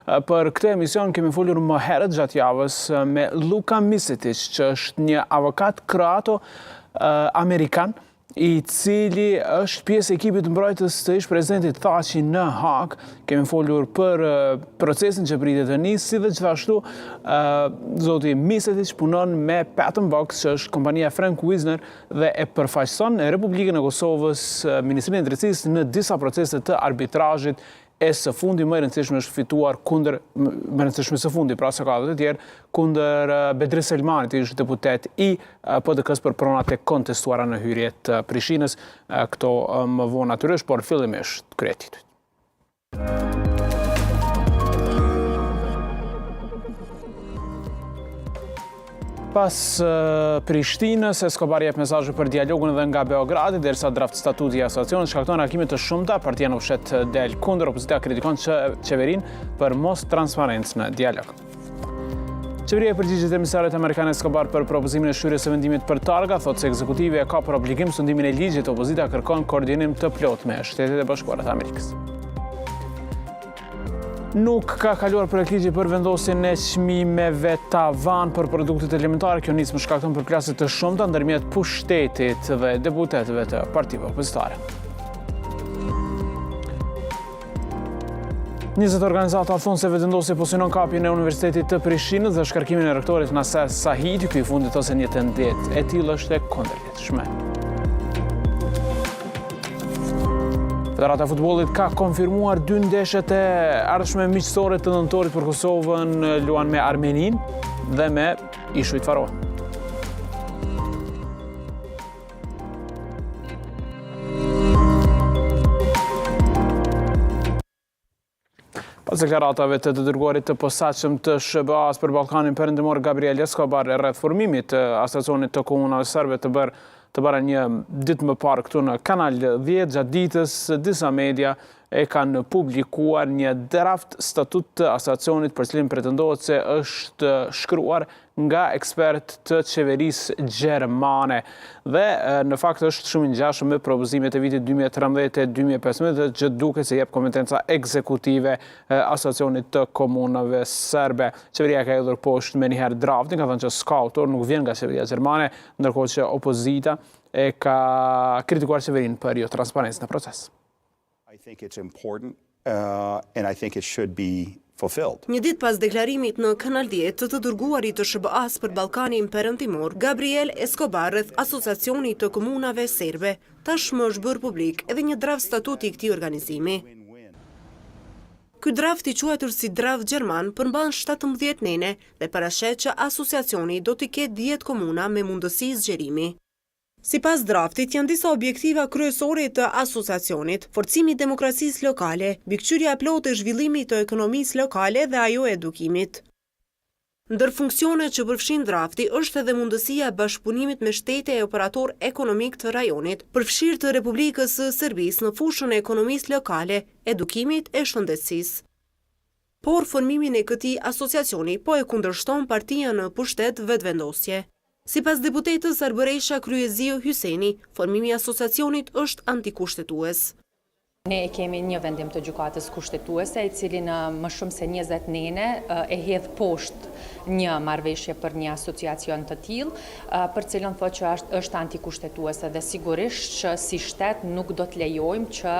Për këtë emision kemi folur më herët gjatë javës me Luka Misetic, që është një avokat kroato amerikan, i cili është pjesë e ekipit mbrojtës të ish presidentit Thaçi në Hag. Kemi folur për procesin që pritet të nisë, si dhe gjithashtu zoti Misetic punon me Patent Box, që është kompania Frank Wisner dhe e përfaqëson Republikën e Kosovës, Ministrinë e Drejtësisë në disa procese të arbitrazhit. E së fundi më e rëndësishme është fituar kundër, më rëndësishme së fundi, pra se ka dhe të tjerë, kundër Bedri Selmanit, ishte deputet i PDK-s për pronat e kontestuara në hyrje të Prishinës. Këto më vonë natyrisht, por fillimisht kreditit. Pas Prishtinës, Escobar jep mesazhe për dialogun edhe nga Beogradi, derisa draft statuti i asociacionit shkakton reagime të shumta. Partia në fshet del kundër, opozita kritikon qeverinë për mos transparencë në dialog. Qeveria e përgjigjet emisarit amerikan Escobar për propozimin e shyrjes së vendimit për targa, thotë se ekzekutive ka për obligim sundimin e ligjit, opozita kërkon koordinim të plot me Shtetet e Bashkuara të Amerikës. Nuk ka kaluar projekt ligji për vendosjen e çmimeve tavan për produktet elementare. Kjo nismë shkakton përplasje të shumta ndërmjet pushtetit dhe deputetëve të partive opozitare. 20 organizata thonë se vendosja posinon kapjen e Universitetit të Prishinës dhe shkarkimin e rektorit Naser Sahiti. Ky i fundit ose një tendencë e tillë është e kundërlehtëshme. Federata e futbollit ka konfirmuar 2 ndeshjet e ardhshme miqësore të nëntorit për Kosovën, luan me Armeninë dhe me Ishujt Faroe. Pas deklaratave të dërguarit të posaçëm të SBA-s për Ballkanin Perëndimor Gabriel Escobar rreth formimit të asociacionit të komunave serbe të bërë një ditë më parë këtu në Kanal 10, gjatë ditës disa media e kanë publikuar një draft statut të asociacionit për cilin pretendohet se është shkruar nga ekspert të qeverisë gjermane dhe në fakt është shumë i ngjashëm me propozimet e vitit 2013 e 2015 që duket se jep kompetenca ekzekutive asociacionit të komunave serbe. Qeveria ka hedhur poshtë me njëherë draftin, ka thënë që s'ka autor, nuk vjen nga qeveria gjermane, ndërkohë që opozita e ka kritikuar qeverinë për jo transparencë në proces. I think it's important and I think it should be fulfilled. Një ditë pas deklarimit në Kanal 10 të dërguarit të SBA-s për Ballkanin Perëndimor, Gabriel Escobar rreth asociacionit të komunave serbe, tashmë është bërë publik edhe një draft statuti i këtij organizimi. Ky draft i quajtur si draft gjerman përmban 17 nene dhe parashet që asociacioni do t'i ketë 10 komuna me mundësi zgjerimi. Sipas draftit, janë disa objektiva kryesore të asociacionit: forcimi i demokracisë lokale, mbikëqyrja e plotë e zhvillimit të ekonomisë lokale dhe ajo e edukimit. Ndër funksionet që përfshin drafti është edhe mundësia e bashkëpunimit me shtete e operator ekonomik të rajonit, përfshirë të Republikës së Serbisë në fushën e ekonomisë lokale, edukimit e shëndetësisë. Por formimin e këtij asociacioni po e kundërshton partia në pushtet vetëvendosje. Sipas deputetës Arbëresha Kryezio Hyseni, formimi i asociacionit është antikushtetues. Ne kemi një vendim të gjykatës kushtetuese, i cili në më shumë se 20 nene e hedh poshtë një marrëveshje për një asociacion të tillë, për cilën thotë që është antikushtetuese dhe sigurisht që si shtet nuk do të lejojmë që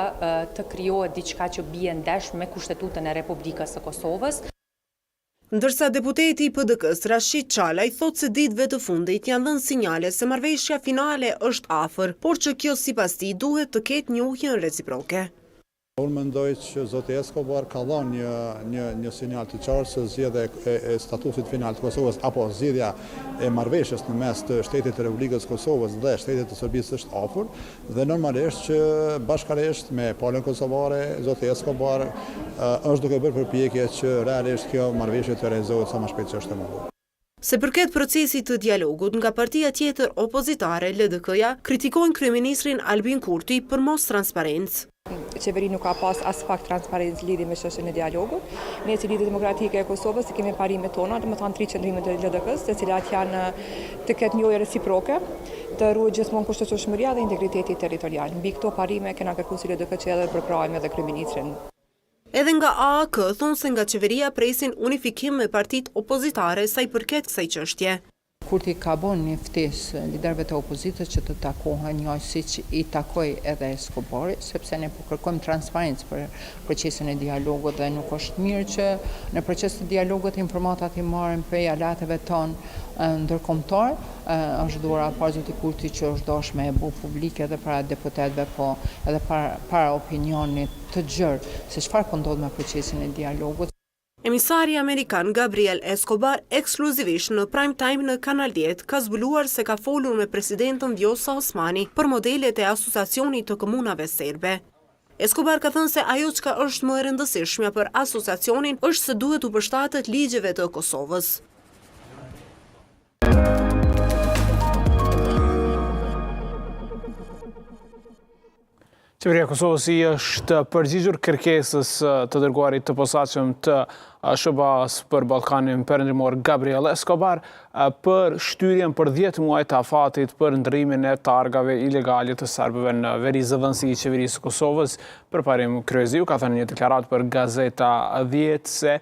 të krijohet diçka që bie ndesh me Kushtetutën e Republikës së Kosovës. Ndërsa deputeti i PDK-s Rashid Çalaj thotë se ditëve të fundit janë dhënë sinjale se marrëveshja finale është afër, por që kjo sipas tij duhet të ketë njohjen reciproke. Unë mendoj që zoti Escobar ka dhënë një sinjal të qartë se zgjedhja e statutit final të Kosovës apo zgjedhja e marrëveshjes në mes të Shtetit të Republikës Kosovës dhe Shtetit të Serbisë është afër dhe normalisht që bashkërisht me palën kosovare zoti Escobar është duke bërë përpjekje që realisht kjo marrëveshje të realizohet sa më shpejt që është e mundur. Se përket procesit të dialogut, nga partia tjetër opozitare, LDK-ja, kritikojnë kryeministrin Albin Kurti për mos transparencë. Qeveri nuk ka pas as pak transparencë lidhje me çështjen e dialogut. Ne si Lidhje Demokratike e Kosovës kemi parimet tona, domethënë 3 qendrimet e LDK-s, të cilat janë të ketë njohje reciproke, të ruajë gjithmonë kushtetueshmëria dhe integriteti territorial. Mbi këto parime kena kërkuar si LDK që edhe përkrahemi edhe kryeministrin. Edhe nga AAK thonë se nga qeveria presin unifikim me partitë opozitare sa i përket kësaj çështje. Kurti ka bon një ftesë liderëve të opozitës që të takohen njëjë siç i takoi edhe Escobari, sepse ne po kërkojmë transparencë për procesin e dialogut dhe nuk është mirë që në proces të dialogut informatat i marrin prej alateve tonë ndërkombëtar. Është dhuara parë zoti Kurti që është dashme e bu publike edhe para deputetëve, po edhe para opinionit të gjerë se çfarë po ndodh me procesin e dialogut. Emisari Amerikan Gabriel Escobar, ekskluzivisht në prime time në Kanal 10, ka zbuluar se ka folur me presidentën Vjosa Osmani për modelet e asociacionit të komunave serbe. Escobar ka thënë se ajo çka është më e rëndësishme për asociacionin është se duhet u përshtatet ligjeve të Kosovës. Qeveria e Kosovës i është përgjigjur kërkesës të dërguarit të posaçëm të SBA-s për Ballkanin Perëndimor Gabriel Escobar për shtyrjen për 10 muaj të afatit për ndërrimin e targave ilegale të serbëve në veri zëvendësi i qeverisë së Kosovës. Përparim Kryeziu ka thënë në një deklaratë për Gazeta 10 se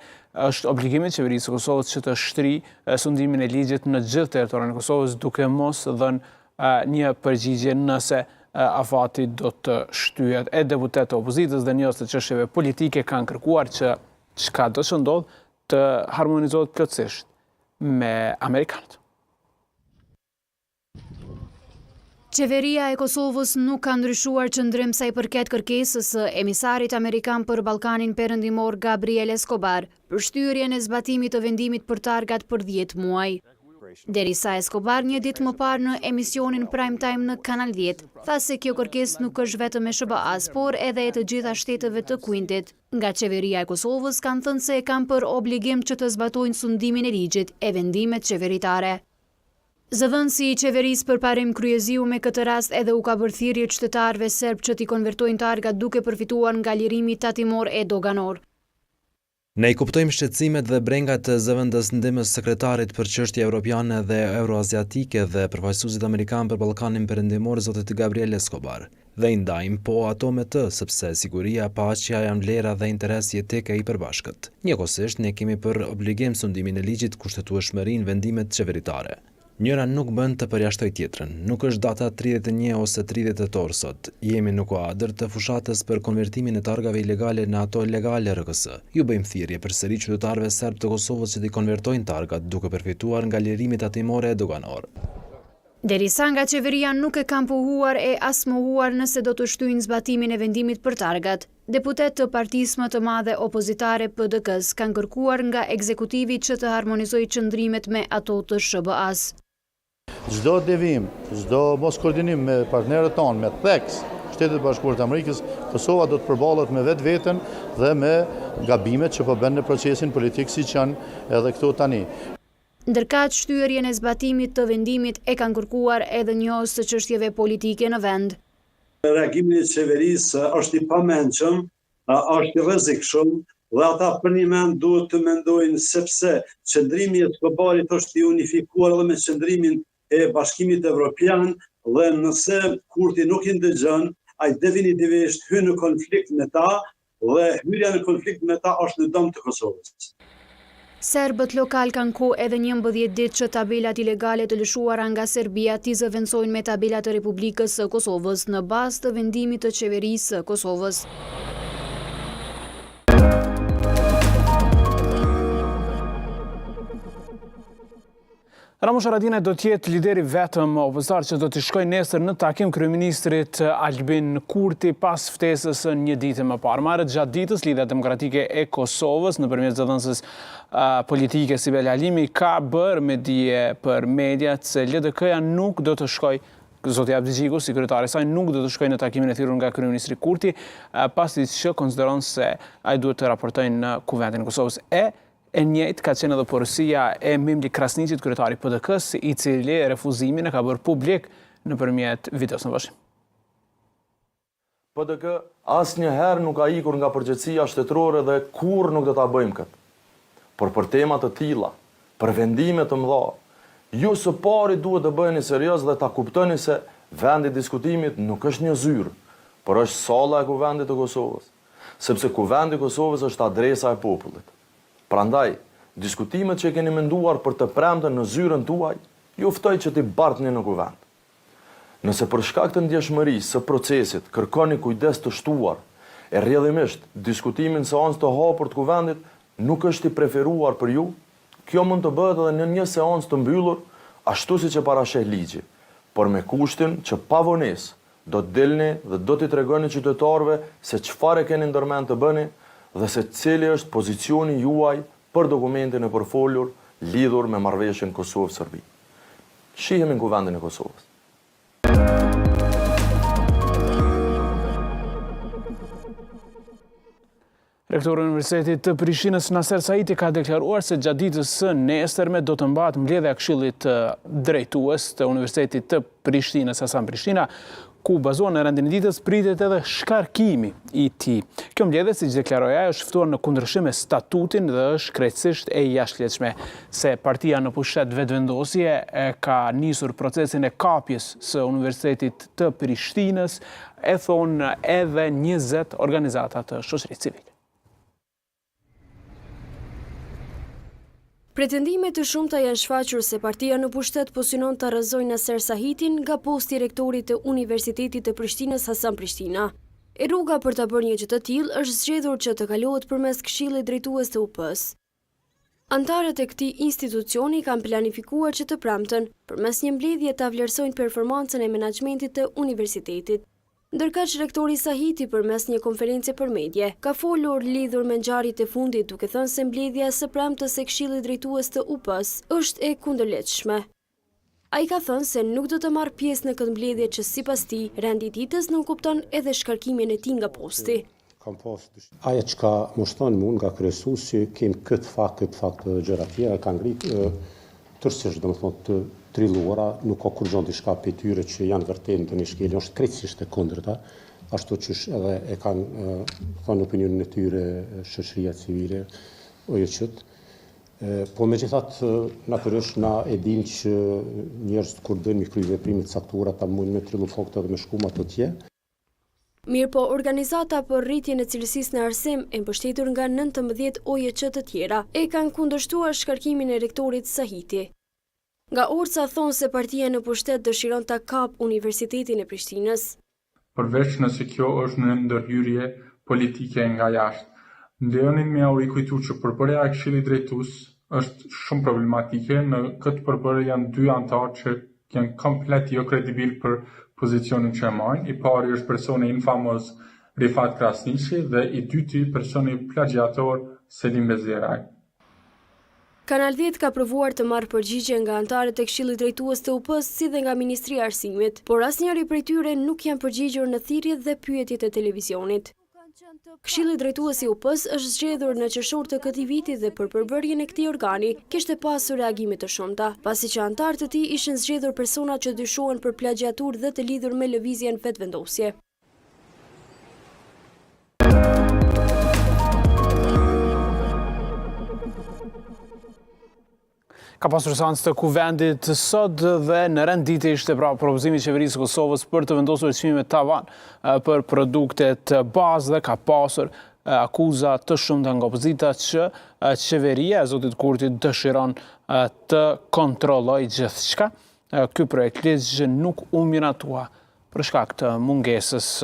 është obligimi i qeverisë së Kosovës që të shtrijë sundimin e ligjit në gjithë territorin e Kosovës, duke mos dhënë një përgjigje nëse afati do të shtyhet. E deputetët e opozitës dhe njerëz të çështjeve politike kanë kërkuar që çka do të ndodhë të harmonizohet plotësisht me amerikanët. Qeveria e Kosovës nuk ka ndryshuar qëndrim sa i përket kërkesës së emisarit amerikan për Ballkanin Perëndimor Gabriel Escobar për shtyrjen e zbatimit të vendimit për targat për 10 muaj. Derisa Escobar një ditë më parë në emisionin Prime Time në Kanal 10, tha se kjo kërkesë nuk është vetëm e SBA-s, por edhe e të gjitha shteteve të Quintit. Nga qeveria e Kosovës kanë thënë se kanë për obligim që të zbatojnë sundimin e ligjit e vendimet qeveritare. Zëvendësi i qeverisë përparim Kryeziu me këtë rast edhe u ka bërë thirrje qytetarëve serb që t'i konvertojnë targat duke përfituar nga lirimi tatimor e doganor. Ne i kuptojmë shqetësimet dhe brengat të zëvendësndimës sekretarit për çështje europiane dhe euroaziatike dhe përfaqësuesit amerikan për Ballkanin Perëndimor zotit Gabriel Escobar. Dhe i ndajmë po ato me të, sepse siguria, paqja janë vlera dhe interes jetike i përbashkët. Njëkohësisht ne kemi për obligim sundimin e ligjit, kushtetueshmërinë, vendimet qeveritare. Njëra nuk bën të përjashtoj tjetrën. Nuk është data 31 ose 30 tetor sot. Jemi në kuadër të fushatës për konvertimin e targave ilegale në ato legale RKS. Ju bëjmë thirrje përsëri qytetarëve serb të Kosovës që t'i konvertojnë targat duke përfituar nga lirimi tatimor e doganor. Derisa nga qeveria nuk e kanë pohuar e as mohuar nëse do të shtyjnë zbatimin e vendimit për targat, deputet të partisë më të madhe opozitare PDK-s kanë kërkuar nga ekzekutivi që të harmonizojë qëndrimet me ato të SBA-s. Çdo devim, çdo mos koordinim me partnerët tonë, me THEX, Shtetet Bashkuara të Amerikës, Kosova do të përballet me vetveten dhe me gabimet që po bën në procesin politik siç janë edhe këtu tani. Ndërkaq shtyerjen e zbatimit të vendimit e kanë kërkuar edhe njohës të çështjeve politike në vend. Reagimi i qeverisë është i pamendshëm, është i rrezikshëm dhe ata për një mend duhet të mendojnë sepse qëndrimi i Escobarit është i unifikuar edhe me qëndrimin e Bashkimit Evropian dhe nëse Kurti nuk i ndëgjon, ai definitivisht hyn në konflikt me ta dhe hyrja në konflikt me ta është në dëm të Kosovës. Serbët lokal kanë kohë edhe 11 ditë që tabelat ilegale të lëshuara nga Serbia t'i zëvendësojnë me tabelat të Republikës së Kosovës në bazë të vendimit të qeverisë së Kosovës. Ramush Haradinaj do t'jetë lideri vetëm opozitar që do t'i shkojë nesër në takim kryeministrit Albin Kurti pas ftesës një ditë më parë. Marrët gjatë ditës Lidhja Demokratike e Kosovës nëpërmjet zëdhënëses politike Sibel Alimi ka bërë me dije për mediat se LDK-ja nuk do të shkojë, zoti Abdigjiku, si kryetari i saj, nuk do të shkojë në takimin e thirrur nga kryeministri Kurti, pasi që konsideron se ai duhet të raportojë në Kuventin e Kosovës. E njëjtë ka qenë edhe porosia e Mimli Krasniqit, kryetari PDK-s, i cili refuzimin e ka bërë publik nëpërmjet videos në vazhdim. PDK asnjëherë nuk ka ikur nga përgjegjësia shtetërore dhe kurrë nuk do ta bëjmë këtë. Por për tema të tilla, për vendime të mëdha, ju së pari duhet të bëheni serioz dhe ta kuptoni se vendi i diskutimit nuk është një zyrë, por është salla e Kuvendit të Kosovës. sepse kuvendi i Kosovës është adresa e popullit. Prandaj, diskutimet që keni menduar për të premten në zyrën tuaj, ju ftoj që t'i bartni në kuvend. Nëse për shkak të ndjeshmërisë së procesit kërkoni kujdes të shtuar, e rrjedhimisht diskutimin seancë të hapur të kuvendit nuk është i preferuar për ju, kjo mund të bëhet edhe në një seancë të mbyllur, ashtu siç e parasheh ligji, por me kushtin që pavonesë do të dilni dhe do t'i tregoni qytetarëve se çfarë keni ndërmend të bëni dhe se cili është pozicioni juaj për dokumentin e përfolur lidhur me marrëveshjen Kosovë-Serbi. Shihemi në kuvendin e Kosovës. Rektori i Universitetit të Prishtinës Naser Saiti ka deklaruar se gjatë ditës së nesërme do të mbahet mbledhja e Këshillit Drejtues të Universitetit të Prishtinës Hasan Prishtina, ku bazuar në rendin e ditës pritet edhe shkarkimi i tij. Kjo mbledhje, siç deklaroi ai, është ftuar në kundërshtim me statutin dhe është krejtësisht e jashtëligjshme se partia në pushtet vetëvendosje ka nisur procesin e kapjes së Universitetit të Prishtinës, e thonë edhe 20 organizata të shoqërisë civile. Pretendimet të shumta janë shfaqur se partia në pushtet po synon të arrëzojë Naser Sahitin nga posti i rektorit të Universitetit të Prishtinës Hasan Prishtina. E rruga për të bërë një gjë të tillë është zgjedhur që të kalohet përmes Këshillit Drejtues të UP-s. Antarët e këtij institucioni kanë planifikuar që të premten përmes një mbledhje ta vlerësojnë performancën e menaxhmentit të universitetit. Ndërkaq rektori Sahiti përmes një konferencë për medje ka folur lidhur me ngjarjet e fundit, duke thënë se mbledhja së premtës së Këshillit Drejtues të UP-s është e kundërlehtëshme. Ai ka thënë se nuk do të marrë pjesë në këtë mbledhje që sipas tij rendi i ditës nënkupton edhe shkarkimin e tij nga posti. Aja që ka mushton mund nga kryesuesi, kemë këtë fakt të gjëra tjera, ka ngrit tërësisht, domethënë të trilluara, nuk ka kur gjon diçka për tyre që janë vërtet në një shkelje, është krejtësisht e kundërta, ashtu që edhe e kanë thënë opinionin e tyre shoqëria civile, OJQ-t. Po megjithatë, natyrisht na e dim që njerëzit kur dënë mi kryej veprime të caktuara ta mundin me trillu fokët edhe me shkuma të tje. Mirë po, organizata për rritjen e cilësisë në arsim e mbështetur nga 19 OJQ të tjera e kanë kundërshtuar shkarkimin e rektorit Sahiti. Nga Orca thonë se partia në pushtet dëshiron ta kap Universitetin e Prishtinës. Përveç nëse kjo është në ndërhyrje politike nga jashtë. Ndejonin me u rikujtu që përbërja e Këshillit Drejtues është shumë problematike. Në këtë përbërje janë 2 antarë që janë komplet jo kredibil për pozicionin që e marrin. I pari është personi infamoz Rifat Krasniqi dhe i dyti personi plagjator Selim Bezeraj. Kanal 10 ka provuar të marrë përgjigje nga antarët e Këshillit Drejtues të UP-s si dhe nga Ministria e Arsimit, por asnjëri prej tyre nuk janë përgjigjur në thirrjet dhe pyetjet e televizionit. Këshilli Drejtues i UP-s është zgjedhur në qershor të këtij viti dhe për përbërjen e këtij organi kishte pasur reagime të shumta, pasi që antarët e tij ishin zgjedhur persona që dyshohen për plagjatur dhe të lidhur me lëvizjen vetëvendosje. Ka pasur seancë të kuvendit sot dhe në rend dite ishte pra propozimi i qeverisë së Kosovës për të vendosur çmime tavan për produktet bazë dhe ka pasur akuza të shumta nga opozita që qeveria e zotit Kurti dëshiron të kontrollojë gjithçka. Ky projekt ligj nuk u miratua për shkak të mungesës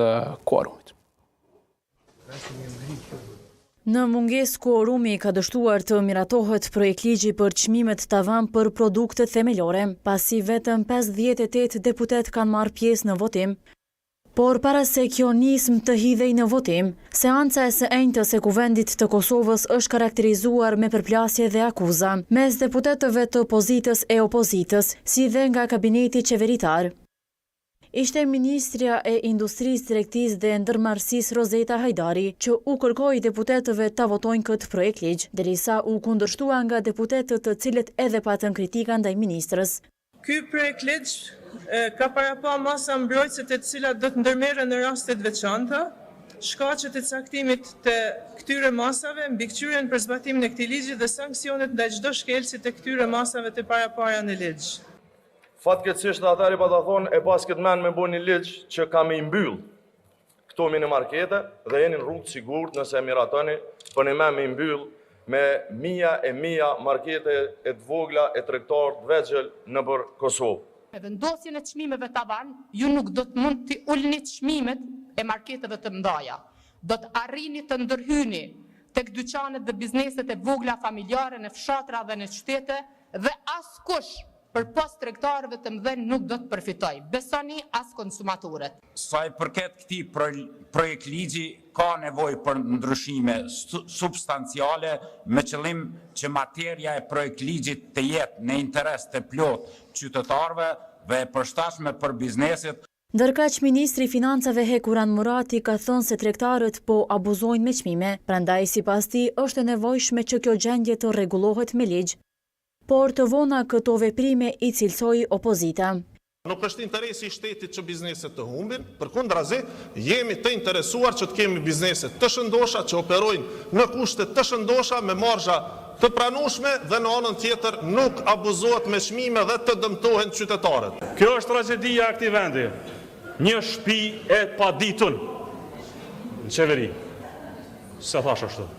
kuorumit. Në mungesë kuorumi ka dështuar të miratohet projektligji për çmimet tavan për produkte themelore, pasi vetëm 58 deputet kanë marrë pjesë në votim. Por para se kjo nismë të hidhej në votim, seanca e së enjtës e Kuvendit të Kosovës është karakterizuar me përplasje dhe akuza mes deputetëve të pozitës e opozitës, si dhe nga kabineti qeveritar. Ishte Ministrja e Industrisë, Tregtisë dhe Ndërmarrësisë Rozeta Hajdari që u kërkoi deputetëve ta votojnë këtë projektligj, derisa u kundërshtua nga deputetët të cilët edhe patën kritika ndaj ministrës. Ky projektligj ka parapa masa mbrojtëse të cilat do të ndërmerren në raste të veçanta, shkaqet e caktimit të këtyre masave, mbikëqyrjen për zbatimin e këtij ligji dhe sanksionet ndaj çdo shkelësi të këtyre masave të parapara në ligj. Fatkeqësisht atëri pa ta thonë e pas këtë men me bo një ligj që ka me i mbyll këto mini markete dhe jeni në rrugë sigurt nëse miratoni për një me mbyll me mija e mija markete e të vogla e tregtar të vegjël në për Kosovë. Me vendosjen e çmimeve tavan, ju nuk do të mund të ulni çmimet e marketeve të mëdha. Do të arrini të ndërhyni tek dyqanet dhe bizneset e vogla familjare në fshatra dhe në qytete dhe askush përpos tregtarëve të mëdhenj nuk do të përfitoj. Besoni as konsumatorët. Sa i përket këtij projekt ligji ka nevojë për ndryshime substanciale me qëllim që materia e projekt ligjit të jetë në interes të plot qytetarëve dhe e përshtatshme për bizneset. Ndërkaq ministri i financave Hekuran Murati ka thënë se tregtarët po abuzojnë me çmime, prandaj sipas tij është e nevojshme që kjo gjendje të rregullohet me ligj. Por të vona këto veprime i cilësoi opozita. Nuk është interesi i shtetit që bizneset të humbin, përkundrazi jemi të interesuar që të kemi bizneset të shëndosha që operojnë në kushte të shëndosha me marzha të pranueshme dhe në anën tjetër nuk abuzohet me çmime dhe të dëmtohen qytetarët. Kjo është tragjedia e këtij vendi. Një shtëpi e paditun në qeveri. Se thash ashtu.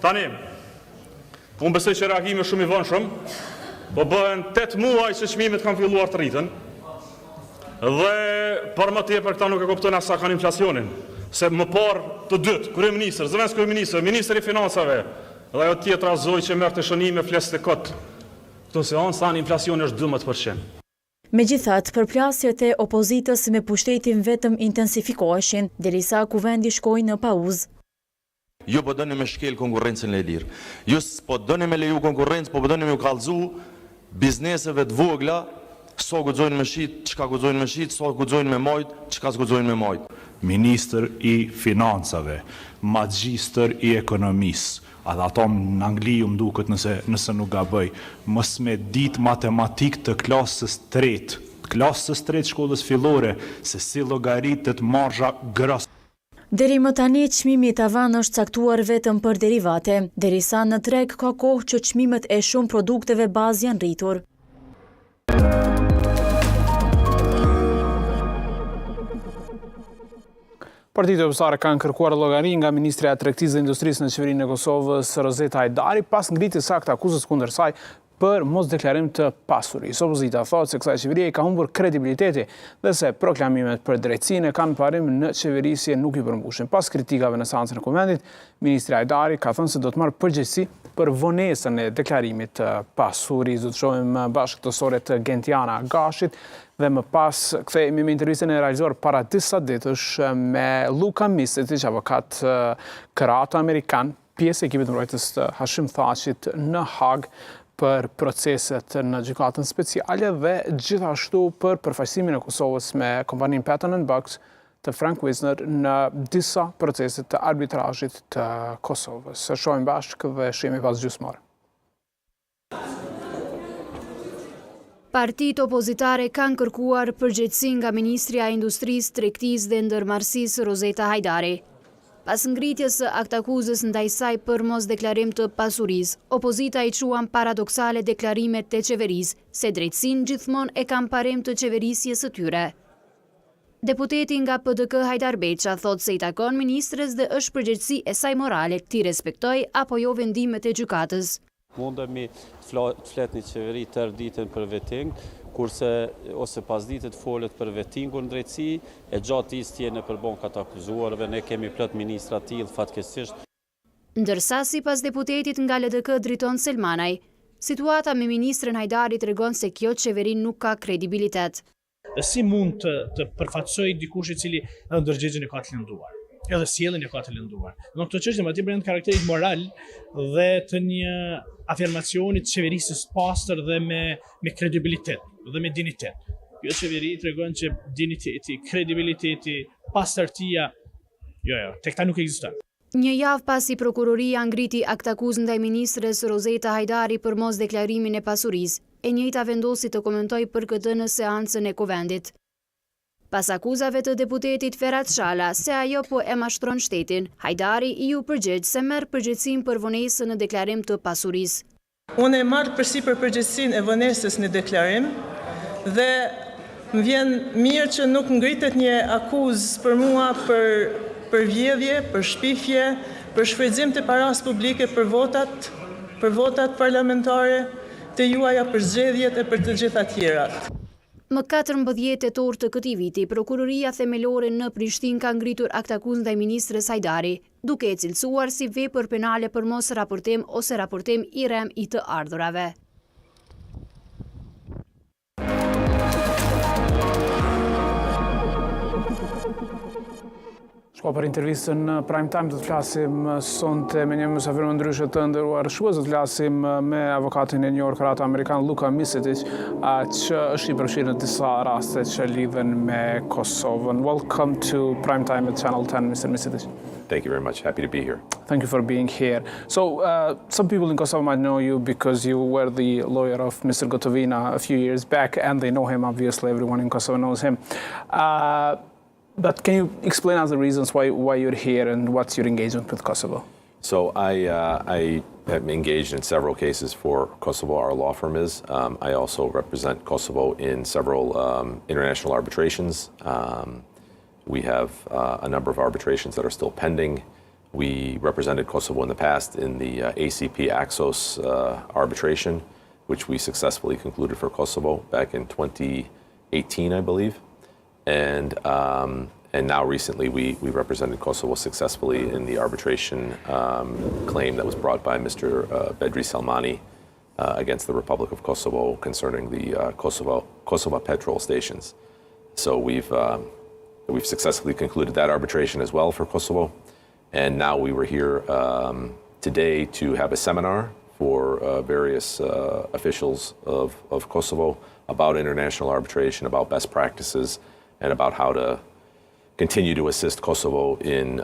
Tani, unë besoj që reagimi shumë i vonshëm, po bëhen 8 muaj që çmimet kanë filluar të rriten. Dhe për më tepër këta nuk e kuptojnë as sa kanë inflacionin. Se më parë të dytë, kryeministër, zëvendës kryeministër, ministri i financave, dhe ajo tjetra zoj që merrte shënime fles të kot. Këto seancë thanë inflacioni është 12%. Megjithatë, përplasjet e opozitës me pushtetin vetëm intensifikoheshin, derisa kuvendi shkoi në pauzë. Ju po doni me shkel konkurrencën e lirë. Ju po doni me leju konkurrencë, po doni me u kallëzu bizneseve të vogla, so guxojnë me shit, çka guxojnë me shit, so guxojnë me majt, çka s'guxojnë me majt. Ministër i financave, magjistër i ekonomisë, a dhe ato në Angli ju më duket nëse nuk gaboj, mos me ditë matematik të klasës tretë, shkollës fillore, se si llogaritet marzha gros. Deri më tani çmimi i tavan është caktuar vetëm për derivate, derisa në treg ka kohë që çmimet e shumë produkteve bazë janë rritur. Partitë opozitare kanë kërkuar llogari nga Ministrja e Tregtisë dhe Industrisë në qeverinë e Kosovës, Rozeta Hajdari, pas ngritjes së akuzës kundër saj për mos deklarim të pasurisë. Opozita thotë se kësaj qeverie i ka humbur kredibiliteti dhe se proklamimet për drejtësinë kanë parim në qeverisje nuk i përmbushin. Pas kritikave në seancën e Kuvendit, Ministri Hajdari ka thënë se do të marrë përgjegjësi për vonesën e deklarimit të pasurisë. Do të shohim bashkë këtë story të Gentiana Gashit dhe më pas kthehemi me intervistën e realizuar para disa ditësh me Luka Misetić, avokat kërata amerikan, pjesë e ekipit mbrojtës të Hashim Thaqit në Hag për proceset në gjykatën speciale dhe gjithashtu për përfaqësimin e Kosovës me kompaninë Patent & Bugs të Frank Wisner në disa proceset të arbitrazhit të Kosovës. Shohim bashkë dhe shihemi pas gjysmore. Partitë opozitare kanë kërkuar përgjegjësi nga Ministrja e Industrisë, Tregtisë dhe Ndërmarrësisë Rozeta Hajdari. Pas ngritjes së aktakuzës ndaj saj për mos deklarim të pasurisë, opozita i quan paradoksale deklarimet të qeverisë, se drejtësinë gjithmonë e kanë parim të qeverisjes së tyre. Deputeti nga PDK Hajdar Beqa thotë se i takon ministres dhe është përgjegjësi e saj morale t'i respektoj apo jo vendimet e gjykatës. Mundemi të flet një qeveri tërë ditën për vetting, kurse ose pas ditët folet për vettingun në drejtësi, e gjatë istje në përbon ka të akuzuarve, ne kemi plot ministra tillë fatkesisht. Ndërsa sipas deputetit nga LDK Driton Selmanaj, situata me ministrin Hajdari tregon se kjo qeveri nuk ka kredibilitet. Si mund të përfaqësoj dikush i cili edhe ndërgjegjjen e ka të lënduar, edhe sjelljen e ka të lënduar. Në këtë çështje më brenda karakterit moral dhe të një afirmacioni të qeverisë së pastër dhe me kredibilitet dhe me dinitet. Kjo qeveri tregon që diniteti, kredibiliteti, pastërtia, tek ta nuk ekziston. Një javë pasi prokuroria ngriti aktakuzë ndaj ministres Rozeta Hajdari për mos deklarimin e pasurisë, e njëjta vendosi të komentoj për këtë në seancën e Kuvendit. Pas akuzave të deputetit Ferhat Shala se ajo po e mashtron shtetin, Hajdari i u përgjigj se merr përgjegjësinë për vonesën në deklarim të pasurisë. Unë e marr përsipër përgjegjësinë e vonesës në deklarim dhe Më vjen mirë që nuk ngritet një akuzë për mua për vjedhje, për shpifje, për shfrytëzim të paras publike për votat parlamentare të juaja, për zgjedhjet e për të gjitha tjerat. Më 14 tetor të këtij viti, prokuroria themelore në Prishtinë ka ngritur aktakuzë ndaj ministres Hajdari, duke e cilësuar si vepër penale për mos raportim ose raportim i rem i të ardhurave. Shko për intervistën në prime time, do të flasim sonte me një mysafir më ndryshe të nderuar shues, do të flasim me avokatin e njohur krahët amerikan Luka Misetic, që është i përfshirë në disa raste që lidhen me Kosovën. Welcome to prime time at Channel 10, Mr. Misetic. Thank you very much. Happy to be here. Thank you for being here. So, some people in Kosovo might know you because you were the lawyer of Mr. Gotovina a few years back, and they know him, obviously. Everyone in Kosovo knows him. But can you explain us the reasons why you're here and what's your engagement with Kosovo? So I am engaged in several cases for Kosovo, our law firm is. I also represent Kosovo in several international arbitrations. We have a number of arbitrations that are still pending. We represented Kosovo in the past in the ACP Axos arbitration, which we successfully concluded for Kosovo back in 2018, I believe. And now recently we represented Kosovo successfully in the arbitration claim that was brought by Mr. Bedri Salmani against the Republic of Kosovo concerning the Kosovo petrol stations. So we've successfully concluded that arbitration as well for Kosovo. And now we were here today to have a seminar for various officials of Kosovo about international arbitration, about best practices, and about how to continue to assist Kosovo in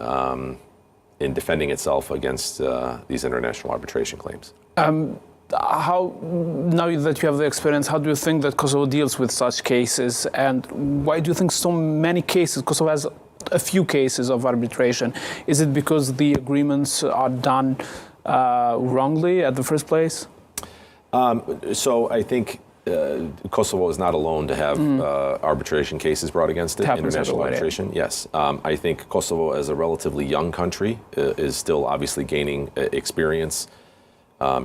defending itself against these international arbitration claims. How, now that you have the experience, how do you think that Kosovo deals with such cases? And why do you think so many cases, Kosovo has a few cases of arbitration? Is it because the agreements are done wrongly at the first place? So I think Kosovo is not alone to have arbitration cases brought against it, international arbitration. Yes. I think Kosovo, as a relatively young country, is still obviously gaining experience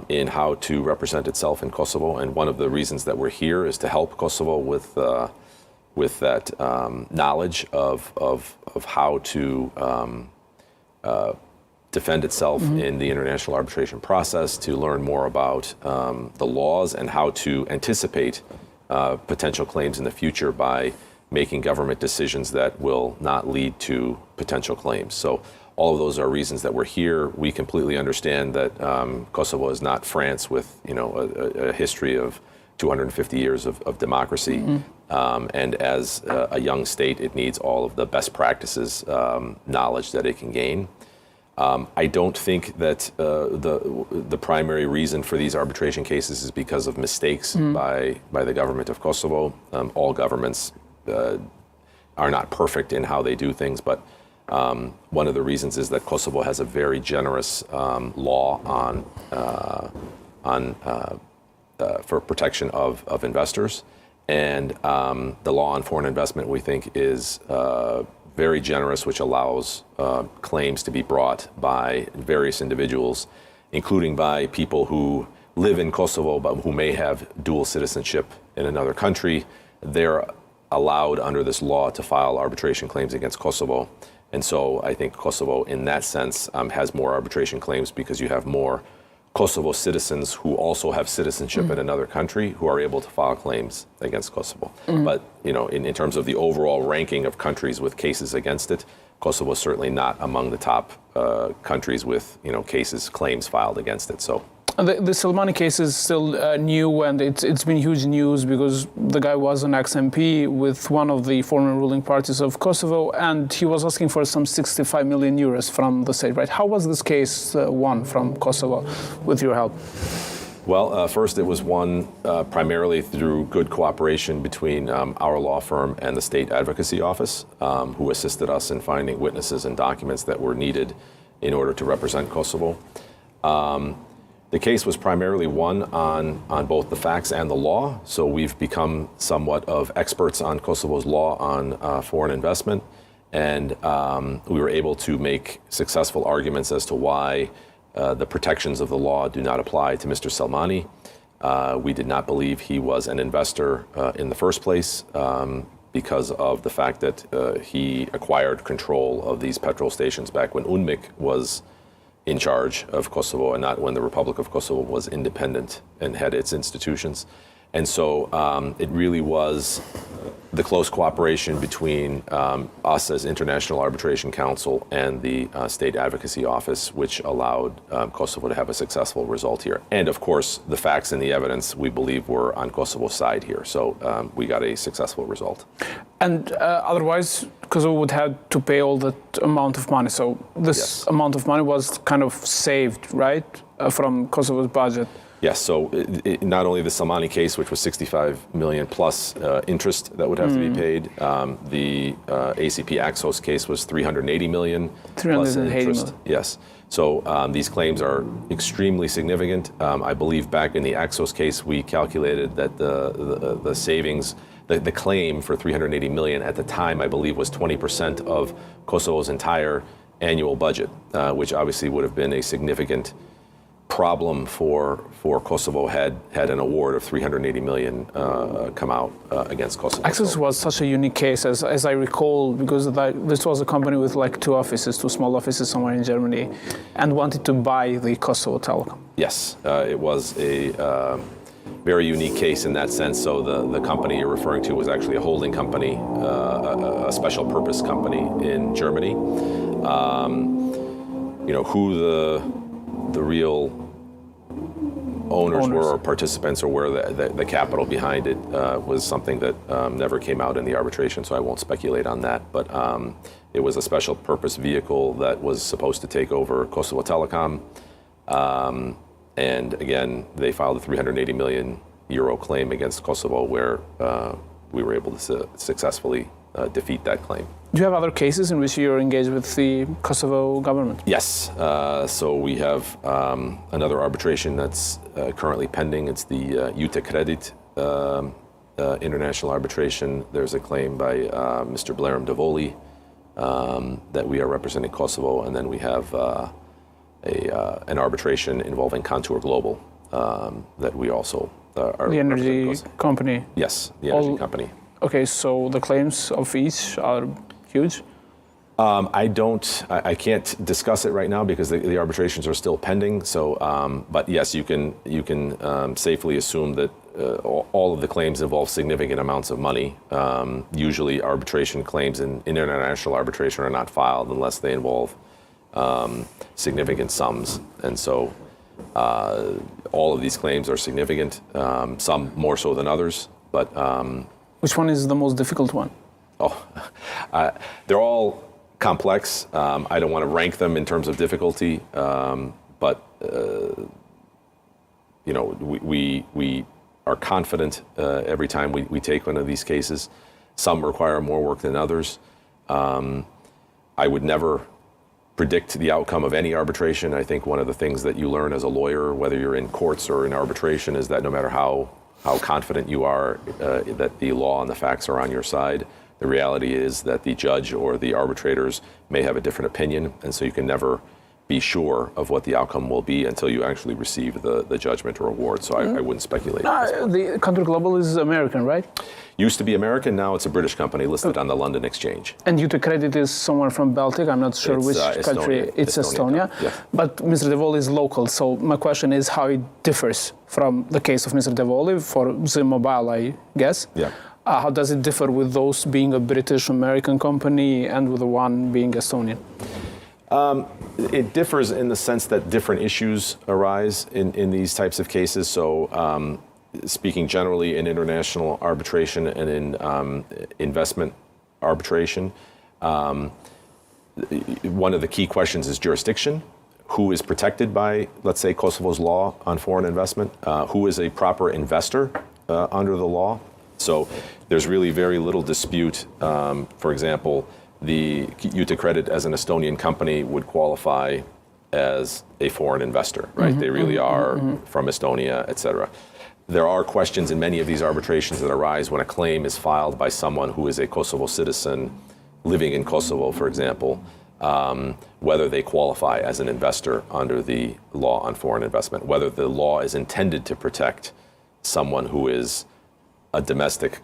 in how to represent itself in Kosovo. And one of the reasons that we're here is to help Kosovo with that knowledge of how to defend itself in the international arbitration process, to learn more about the laws and how to anticipate potential claims in the future by making government decisions that will not lead to potential claims. So all of those are reasons that we're here. We completely understand that Kosovo is not France with a history of 250 years of democracy. And as a young state, it needs all of the best practices, knowledge that it can gain. I don't think that the primary reason for these arbitration cases is because of mistakes by the government of Kosovo. All governments are not perfect in how they do things, but one of the reasons is that Kosovo has a very generous law for protection of investors, and the law on foreign investment, we think, is very generous, which allows claims to be brought by various individuals, including by people who live in Kosovo but who may have dual citizenship in another country. They're allowed under this law to file arbitration claims against Kosovo. And so I think Kosovo, in that sense, has more arbitration claims because you have more Kosovo citizens who also have citizenship in another country who are able to file claims against Kosovo. But in terms of the overall ranking of countries with cases against it, Kosovo is certainly not among the top countries with claims filed against it. So the Salmani case is still new, and it's been huge news because the guy was an ex-MP with one of the former ruling parties of Kosovo, and he was asking for some 65 million euros from the state, right? How was this case won from Kosovo with your help? Well, first it was won primarily through good cooperation between our law firm and the State Advocacy Office, who assisted us in finding witnesses and documents that were needed in order to represent Kosovo. The case was primarily won on both the facts and the law, so we've become somewhat of experts on Kosovo's law on foreign investment, and we were able to make successful arguments as to why the protections of the law do not apply to Mr. Selmani. We did not believe he was an investor in the first place because of the fact that he acquired control of these petrol stations back when UNMIK was in charge of Kosovo and not when the Republic of Kosovo was independent and had its institutions. And so it really was the close cooperation between us as International Arbitration Council and the State Advocacy Office which allowed Kosovo to have a successful result here. And of course, the facts and the evidence we believe were on Kosovo's side here. So we got a successful result. And otherwise, Kosovo would have to pay all that amount of money. So this amount of money was kind of saved, right, from Kosovo's budget. Yes, so not only the Selmani case, which was 65 million plus interest that would have to be paid, the ACP Axos case was 380 million plus interest. Yes, so these claims are extremely significant. I believe back in the Axos case, we calculated that the savings, the claim for 380 million at the time, I believe, was 20% of Kosovo's entire annual budget, which obviously would have been a significant problem for Kosovo had an award of 380 million come out against Kosovo. Axis was such a unique case, as I recall, because this was a company with like two small offices somewhere in Germany, and wanted to buy the Kosovo Telecom. Yes, it was a very unique case in that sense. So the company you're referring to was actually a holding company, a special purpose company in Germany. Who the real owners were or participants or where the capital behind it was something that never came out in the arbitration, so I won't speculate on that. But it was a special purpose vehicle that was supposed to take over Kosovo Telecom. And again, they filed a 380 million euro claim against Kosovo where we were able to successfully defeat that claim. Do you have other cases in which you're engaged with the Kosovo government? Yes. So we have another arbitration that's currently pending. It's the Jute Credit international arbitration. There's a claim by Mr. Blerem Devoli that we are representing Kosovo, and then we have an arbitration involving Contour Global that we also are. The energy company? Yes, the energy company. Okay, so the claims of each are huge? I can't discuss it right now because the arbitrations are still pending. So, but yes, you can safely assume that all of the claims involve significant amounts of money. Usually arbitration claims in international arbitration are not filed unless they involve significant sums. And so all of these claims are significant, some more so than others, but which one is the most difficult one? They're all complex. I don't want to rank them in terms of difficulty, but we are confident every time we take one of these cases. Some require more work than others. I would never predict the outcome of any arbitration. I think one of the things that you learn as a lawyer, whether you're in courts or in arbitration, is that no matter how confident you are that the law and the facts are on your side, the reality is that the judge or the arbitrators may have a different opinion, and so you can never be sure of what the outcome will be until you actually receive the judgment or award. So I wouldn't speculate. The Contour Global is American, right? Used to be American, now it's a British company listed on the London Exchange. And Jute Credit is somewhere from Baltic, I'm not sure which country. It's Estonia. Yeah. But Mr. Devoli is local, so my question is how it differs from the case of Mr. Devoli for the mobile, I guess. Yeah. How does it differ with those being a British-American company and with the one being Estonian? It differs in the sense that different issues arise in these types of cases. So speaking generally in international arbitration and in investment arbitration, one of the key questions is jurisdiction. Who is protected by, let's say, Kosovo's law on foreign investment? Who is a proper investor under the law? So there's really very little dispute. For example, the Jute Credit as an Estonian company would qualify as a foreign investor, right? They really are from Estonia, etc. There are questions in many of these arbitrations that arise when a claim is filed by someone who is a Kosovo citizen living in Kosovo, for example, whether they qualify as an investor under the law on foreign investment, whether the law is intended to protect someone who is a domestic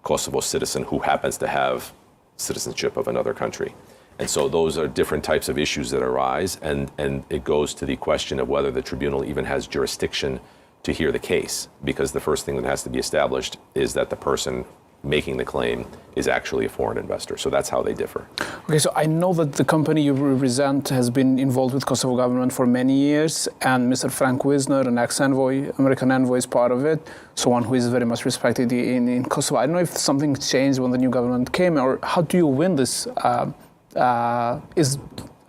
Kosovo citizen who happens to have citizenship of another country. And so those are different types of issues that arise, and it goes to the question of whether the tribunal even has jurisdiction to hear the case, because the first thing that has to be established is that the person making the claim is actually a foreign investor. So that's how they differ. Okay, so I know that the company you represent has been involved with Kosovo government for many years, and Mr. Frank Wisner, an ex-envoy, American envoy, is part of it, someone who is very much respected in Kosovo. I don't know if something changed when the new government came, or how do you win this?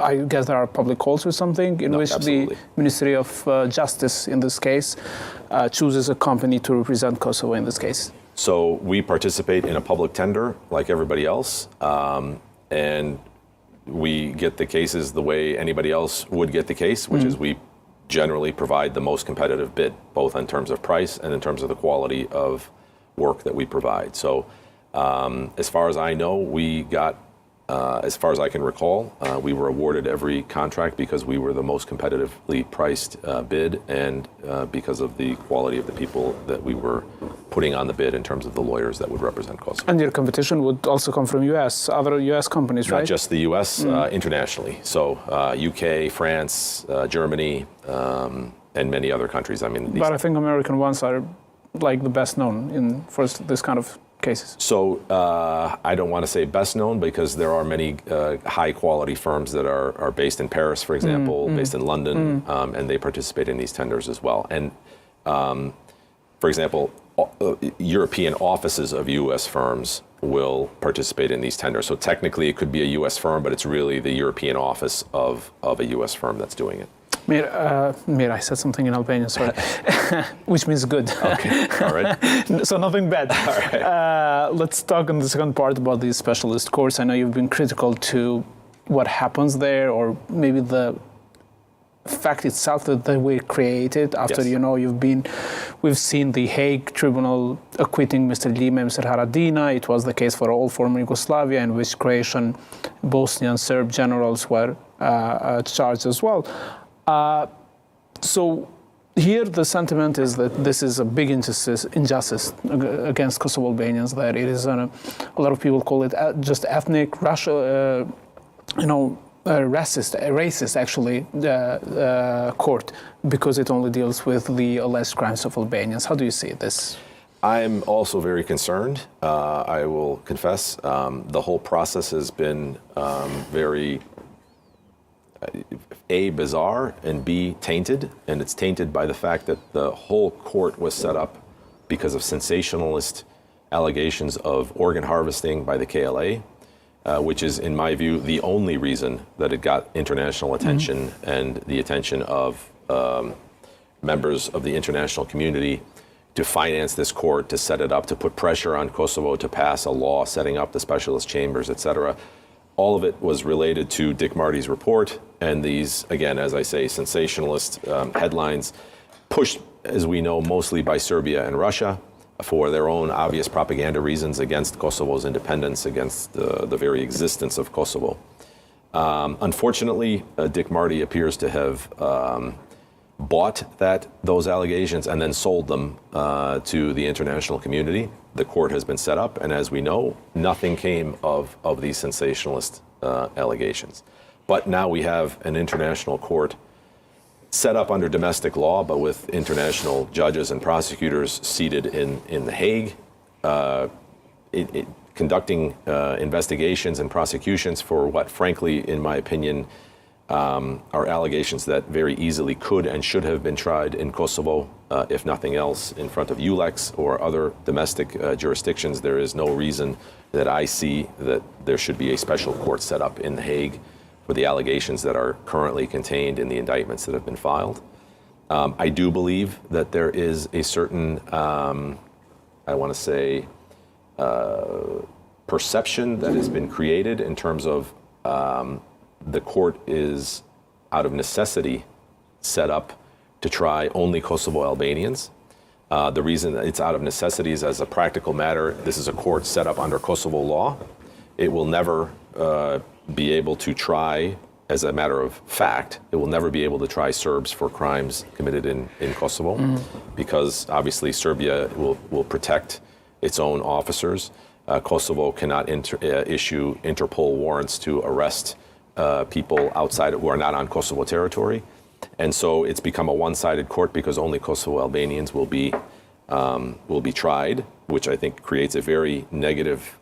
I guess there are public calls or something in which absolutely. The Ministry of Justice, in this case, chooses a company to represent Kosovo in this case. So we participate in a public tender like everybody else, and we get the cases the way anybody else would get the case, which is we generally provide the most competitive bid, both in terms of price and in terms of the quality of work that we provide. So as far as I know, we got, as far as I can recall, we were awarded every contract because we were the most competitively priced bid, and because of the quality of the people that we were putting on the bid in terms of the lawyers that would represent Kosovo. And your competition would also come from other US companies, right? Not just the US, internationally. So UK, France, Germany, and many other countries. I mean, but I think American ones are like the best known for this kind of cases. So I don't want to say best known, because there are many high quality firms that are based in Paris, for example, based in London, and they participate in these tenders as well. And for example, European offices of US firms will participate in these tenders. So technically it could be a US firm, but it's really the European office of a US firm that's doing it. Mir, I said something in Albanian, sorry, which means good. Okay, all right. So nothing bad. All right. Let's talk in the second part about these specialist courts. I know you've been critical to what happens there, or maybe the fact itself that they were created after, we've seen the Hague Tribunal acquitting Mr. Lima and Mr. Haradina. It was the case for all former Yugoslavia, in which Croatian, Bosnian, Serb generals were charged as well. So here the sentiment is that this is a big injustice against Kosovo Albanians, that it is a lot of people call it just ethnic, racist actually, court, because it only deals with the alleged crimes of Albanians. How do you see this? I'm also very concerned. I will confess, the whole process has been very A, bizarre, and B, tainted. And it's tainted by the fact that the whole court was set up because of sensationalist allegations of organ harvesting by the KLA, which is, in my view, the only reason that it got international attention and the attention of members of the international community to finance this court, to set it up, to put pressure on Kosovo to pass a law setting up the specialist chambers, etc. All of it was related to Dick Marty's report, and these, again, as I say, sensationalist headlines, pushed, as we know, mostly by Serbia and Russia for their own obvious propaganda reasons against Kosovo's independence, against the very existence of Kosovo. Unfortunately, Dick Marty appears to have bought those allegations and then sold them to the international community. The court has been set up, and as we know, nothing came of these sensationalist allegations. But now we have an international court set up under domestic law, but with international judges and prosecutors seated in The Hague, conducting investigations and prosecutions for what, frankly, in my opinion, are allegations that very easily could and should have been tried in Kosovo, if nothing else, in front of ULEX or other domestic jurisdictions. There is no reason that I see that there should be a special court set up in The Hague for the allegations that are currently contained in the indictments that have been filed. I do believe that there is a certain, I want to say, perception that has been created in terms of the court is out of necessity, set up to try only Kosovo Albanians. The reason that it's out of necessity is, as a practical matter, this is a court set up under Kosovo law. It will never be able to try, as a matter of fact, it will never be able to try Serbs for crimes committed in Kosovo, because obviously Serbia will protect its own officers. Kosovo cannot issue Interpol warrants to arrest people outside who are not on Kosovo territory. And so it's become a one-sided court because only Kosovo Albanians will be tried, which I think creates a very negative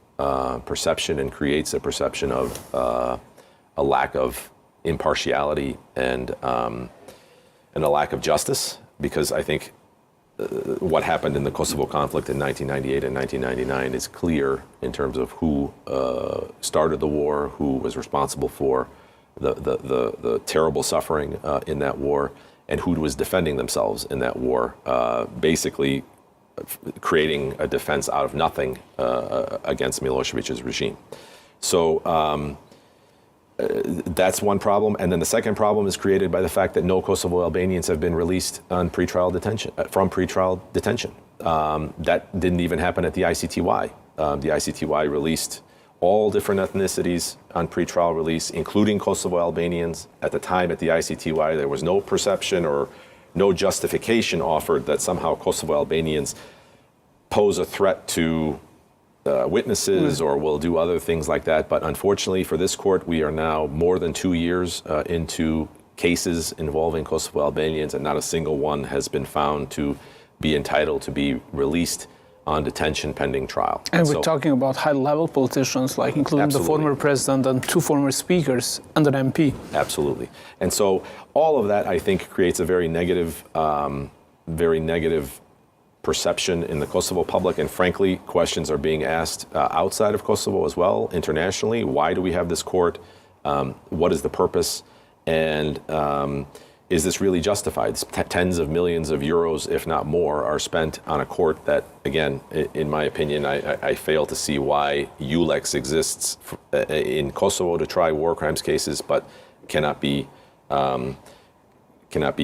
perception and creates a perception of a lack of impartiality and a lack of justice, because I think what happened in the Kosovo conflict in 1998 and 1999 is clear in terms of who started the war, who was responsible for the terrible suffering in that war, and who was defending themselves in that war, basically creating a defense out of nothing against Milosevic's regime. So that's one problem. And then the second problem is created by the fact that no Kosovo Albanians have been released on pretrial detention, from pretrial detention. That didn't even happen at the ICTY. The ICTY released all different ethnicities on pretrial release, including Kosovo Albanians. At the time at the ICTY, there was no perception or no justification offered that somehow Kosovo Albanians pose a threat to witnesses or will do other things like that. But unfortunately for this court, we are now more than 2 years into cases involving Kosovo Albanians, and not a single one has been found to be entitled to be released on detention pending trial. And we're talking about high-level politicians, like including Absolutely. the former president and 2 former speakers and an MP. Absolutely. And so all of that, I think, creates a very negative perception in the Kosovo public. And frankly, questions are being asked outside of Kosovo as well, internationally. Why do we have this court? What is the purpose? And is this really justified? Tens of millions of euros, if not more, are spent on a court that, again, in my opinion, I fail to see why ULEX exists in Kosovo to try war crimes cases, but cannot be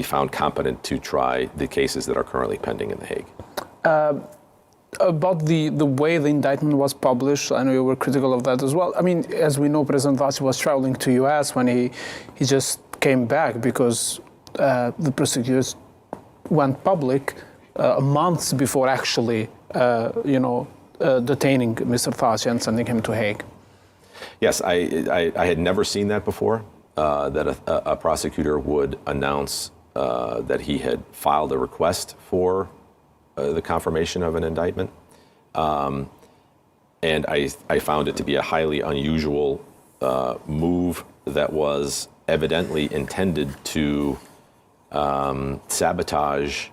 found competent to try the cases that are currently pending in The Hague. About the way the indictment was published, I know you were critical of that as well. I mean, as we know, President Thaci was traveling to US when he just came back because the prosecutors went public months before actually, detaining Mr. Thaci and sending him to Hague. Yes, I had never seen that before, that a prosecutor would announce that he had filed a request for the confirmation of an indictment. And I found it to be a highly unusual move that was evidently intended to sabotage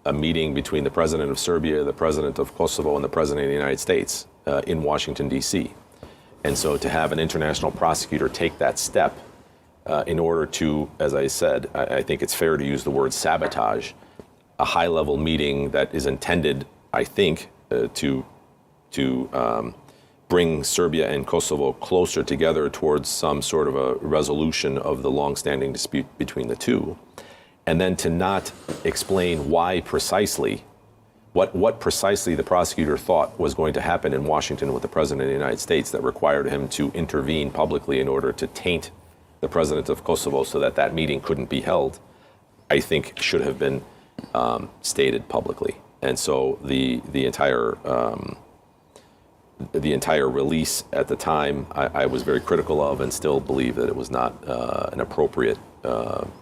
a meeting between the president of Serbia, the president of Kosovo, and the president of the United States in Washington, D.C. And so to have an international prosecutor take that step in order to, as I said, I think it's fair to use the word sabotage, a high-level meeting that is intended, I think, to bring Serbia and Kosovo closer together towards some sort of a resolution of the long-standing dispute between the two, and then to not explain why precisely, what precisely the prosecutor thought was going to happen in Washington with the President of the United States that required him to intervene publicly in order to taint the President of Kosovo so that that meeting couldn't be held, I think should have been stated publicly. And so the entire release at the time, I was very critical of and still believe that it was not an appropriate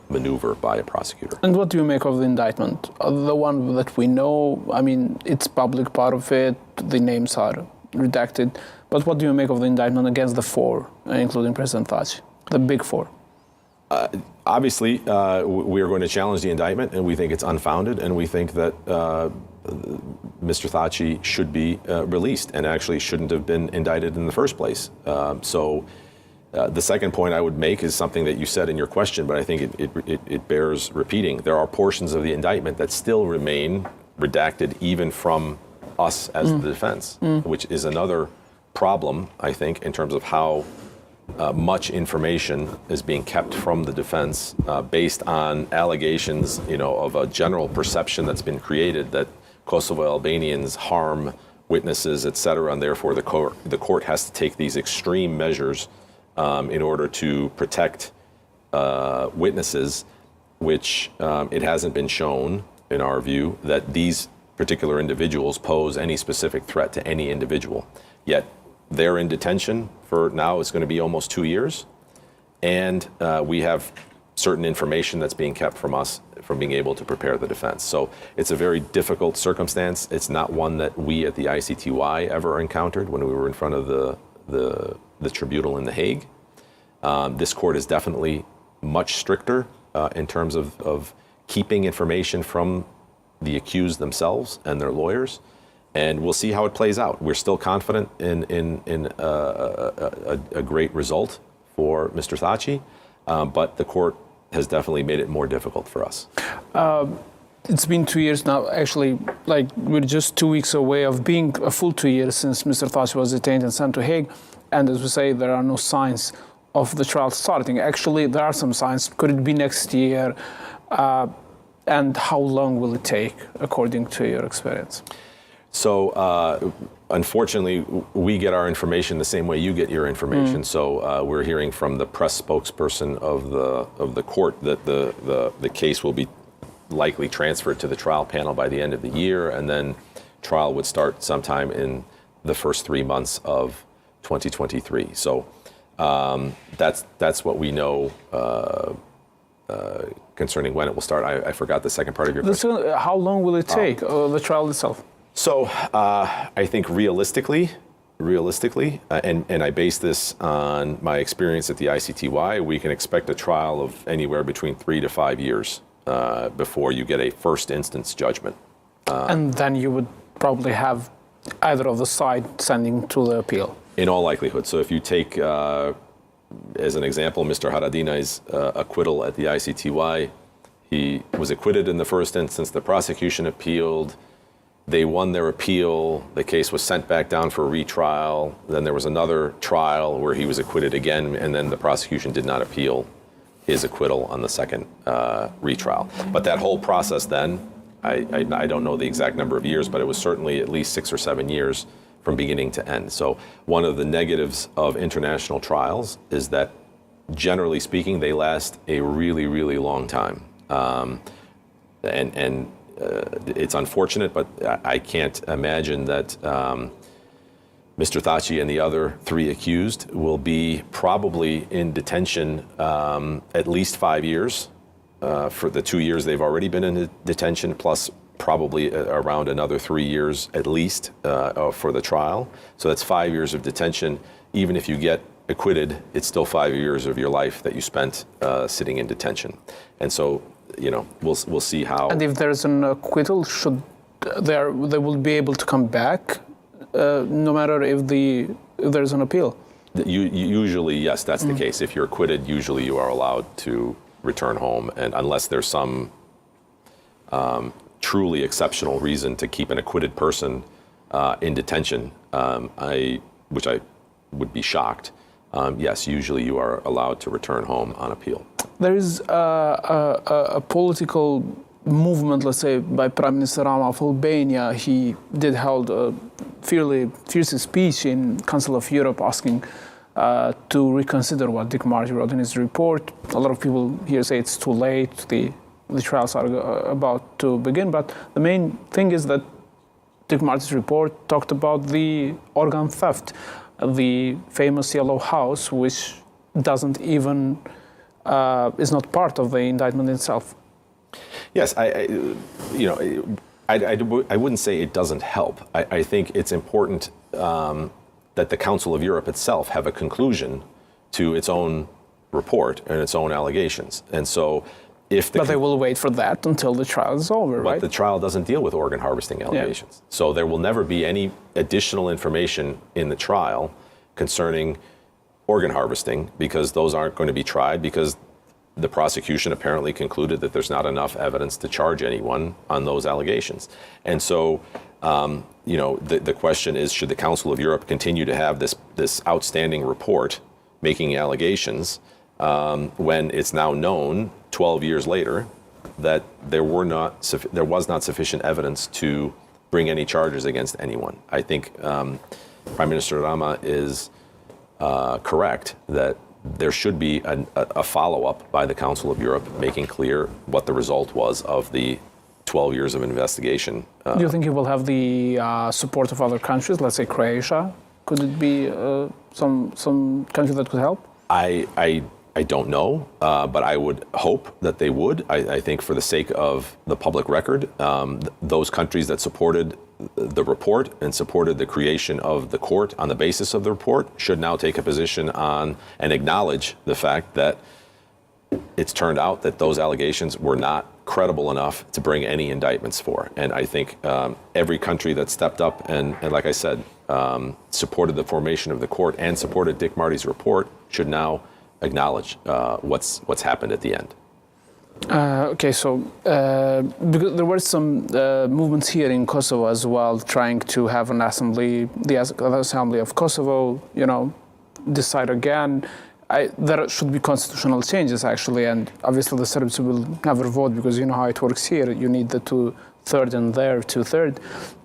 maneuver by a prosecutor. And what do you make of the indictment? The one that we know, I mean, it's public part of it, the names are redacted, but what do you make of the indictment against the 4, including President Thaci, the big 4? Obviously, we are going to challenge the indictment, and we think it's unfounded, and we think that Mr. Thaci should be released and actually shouldn't have been indicted in the first place. So the second point I would make is something that you said in your question, but I think it bears repeating. There are portions of the indictment that still remain redacted even from us as the defense, which is another problem, I think, in terms of how much information is being kept from the defense based on allegations, of a general perception that's been created that Kosovo Albanians harm witnesses, etc., and therefore the court has to take these extreme measures in order to protect witnesses, which it hasn't been shown, in our view, that these particular individuals pose any specific threat to any individual. Yet they're in detention for now, it's going to be almost 2 years, and we have certain information that's being kept from us from being able to prepare the defense. So it's a very difficult circumstance. It's not one that we at the ICTY ever encountered when we were in front of the tribunal in The Hague. This court is definitely much stricter in terms of keeping information from the accused themselves and their lawyers, and we'll see how it plays out. We're still confident in a great result for Mr. Thaçi, but the court has definitely made it more difficult for us. It's been 2 years now. Actually, we're just 2 weeks away of being a full 2 years since Mr. Thaçi was detained and sent to Hague. And as we say, there are no signs of the trial starting. Actually, there are some signs. Could it be next year? And how long will it take, according to your experience? So, unfortunately, we get our information the same way you get your information. So we're hearing from the press spokesperson of the court that the case will be likely transferred to the trial panel by the end of the year, and then trial would start sometime in the first 3 months of 2023. So that's what we know concerning when it will start. I forgot the second part of your question. How long will it take, the trial itself? So I think realistically, and I base this on my experience at the ICTY, we can expect a trial of anywhere between 3 to 5 years before you get a first instance judgment. And then you would probably have either of the side sending to the appeal. In all likelihood. So if you take, as an example, Mr. Haradinaj's acquittal at the ICTY, he was acquitted in the first instance, the prosecution appealed, they won their appeal, the case was sent back down for a retrial, then there was another trial where he was acquitted again, and then the prosecution did not appeal his acquittal on the second retrial. But that whole process then, I don't know the exact number of years, but it was certainly at least 6 or 7 years from beginning to end. So one of the negatives of international trials is that, generally speaking, they last a really, really long time. It's unfortunate, but I can't imagine that Mr. Thaçi and the other 3 accused will be probably in detention at least 5 years for the 2 years they've already been in detention, plus probably around another 3 years at least for the trial. So that's 5 years of detention. Even if you get acquitted, it's still 5 years of your life that you spent sitting in detention. And so, we'll see how. And if there's an acquittal, they will be able to come back, no matter if there's an appeal? Usually, yes, that's the case. If you're acquitted, usually you are allowed to return home, and unless there's some truly exceptional reason to keep an acquitted person in detention, which I would be shocked. Yes, usually you are allowed to return home on appeal. There is a political movement, let's say, by Prime Minister Rama of Albania. He did hold a fierce speech in Council of Europe asking to reconsider what Dick Marty wrote in his report. A lot of people here say it's too late. The trials are about to begin. But the main thing is that Dick Marty's report talked about the organ theft, the famous Yellow House, which doesn't even is not part of the indictment itself. Yes, I wouldn't say it doesn't help. I think it's important that the Council of Europe itself have a conclusion to its own report and its own allegations. And so but they will wait for that until the trial is over, right? But the trial doesn't deal with organ harvesting allegations. Yeah. So there will never be any additional information in the trial concerning organ harvesting, because those aren't going to be tried, because the prosecution apparently concluded that there's not enough evidence to charge anyone on those allegations. And so, the question is, should the Council of Europe continue to have this outstanding report making allegations when it's now known 12 years later that there was not sufficient evidence to bring any charges against anyone. I think Prime Minister Rama is correct that there should be a follow-up by the Council of Europe making clear what the result was of the 12 years of investigation. Do you think you will have the support of other countries, let's say Croatia? Could it be some country that could help? I don't know, but I would hope that they would. I think for the sake of the public record, those countries that supported the report and supported the creation of the court on the basis of the report should now take a position on and acknowledge the fact that it's turned out that those allegations were not credible enough to bring any indictments for. And I think every country that stepped up and like I said, supported the formation of the court and supported Dick Marty's report should now acknowledge what's happened at the end. Okay, so because there were some movements here in Kosovo as well, trying to have an assembly, the Assembly of Kosovo, decide again. There should be constitutional changes actually, and obviously the Serbs will never vote because you know how it works here. You need the 2/3 and there 2/3,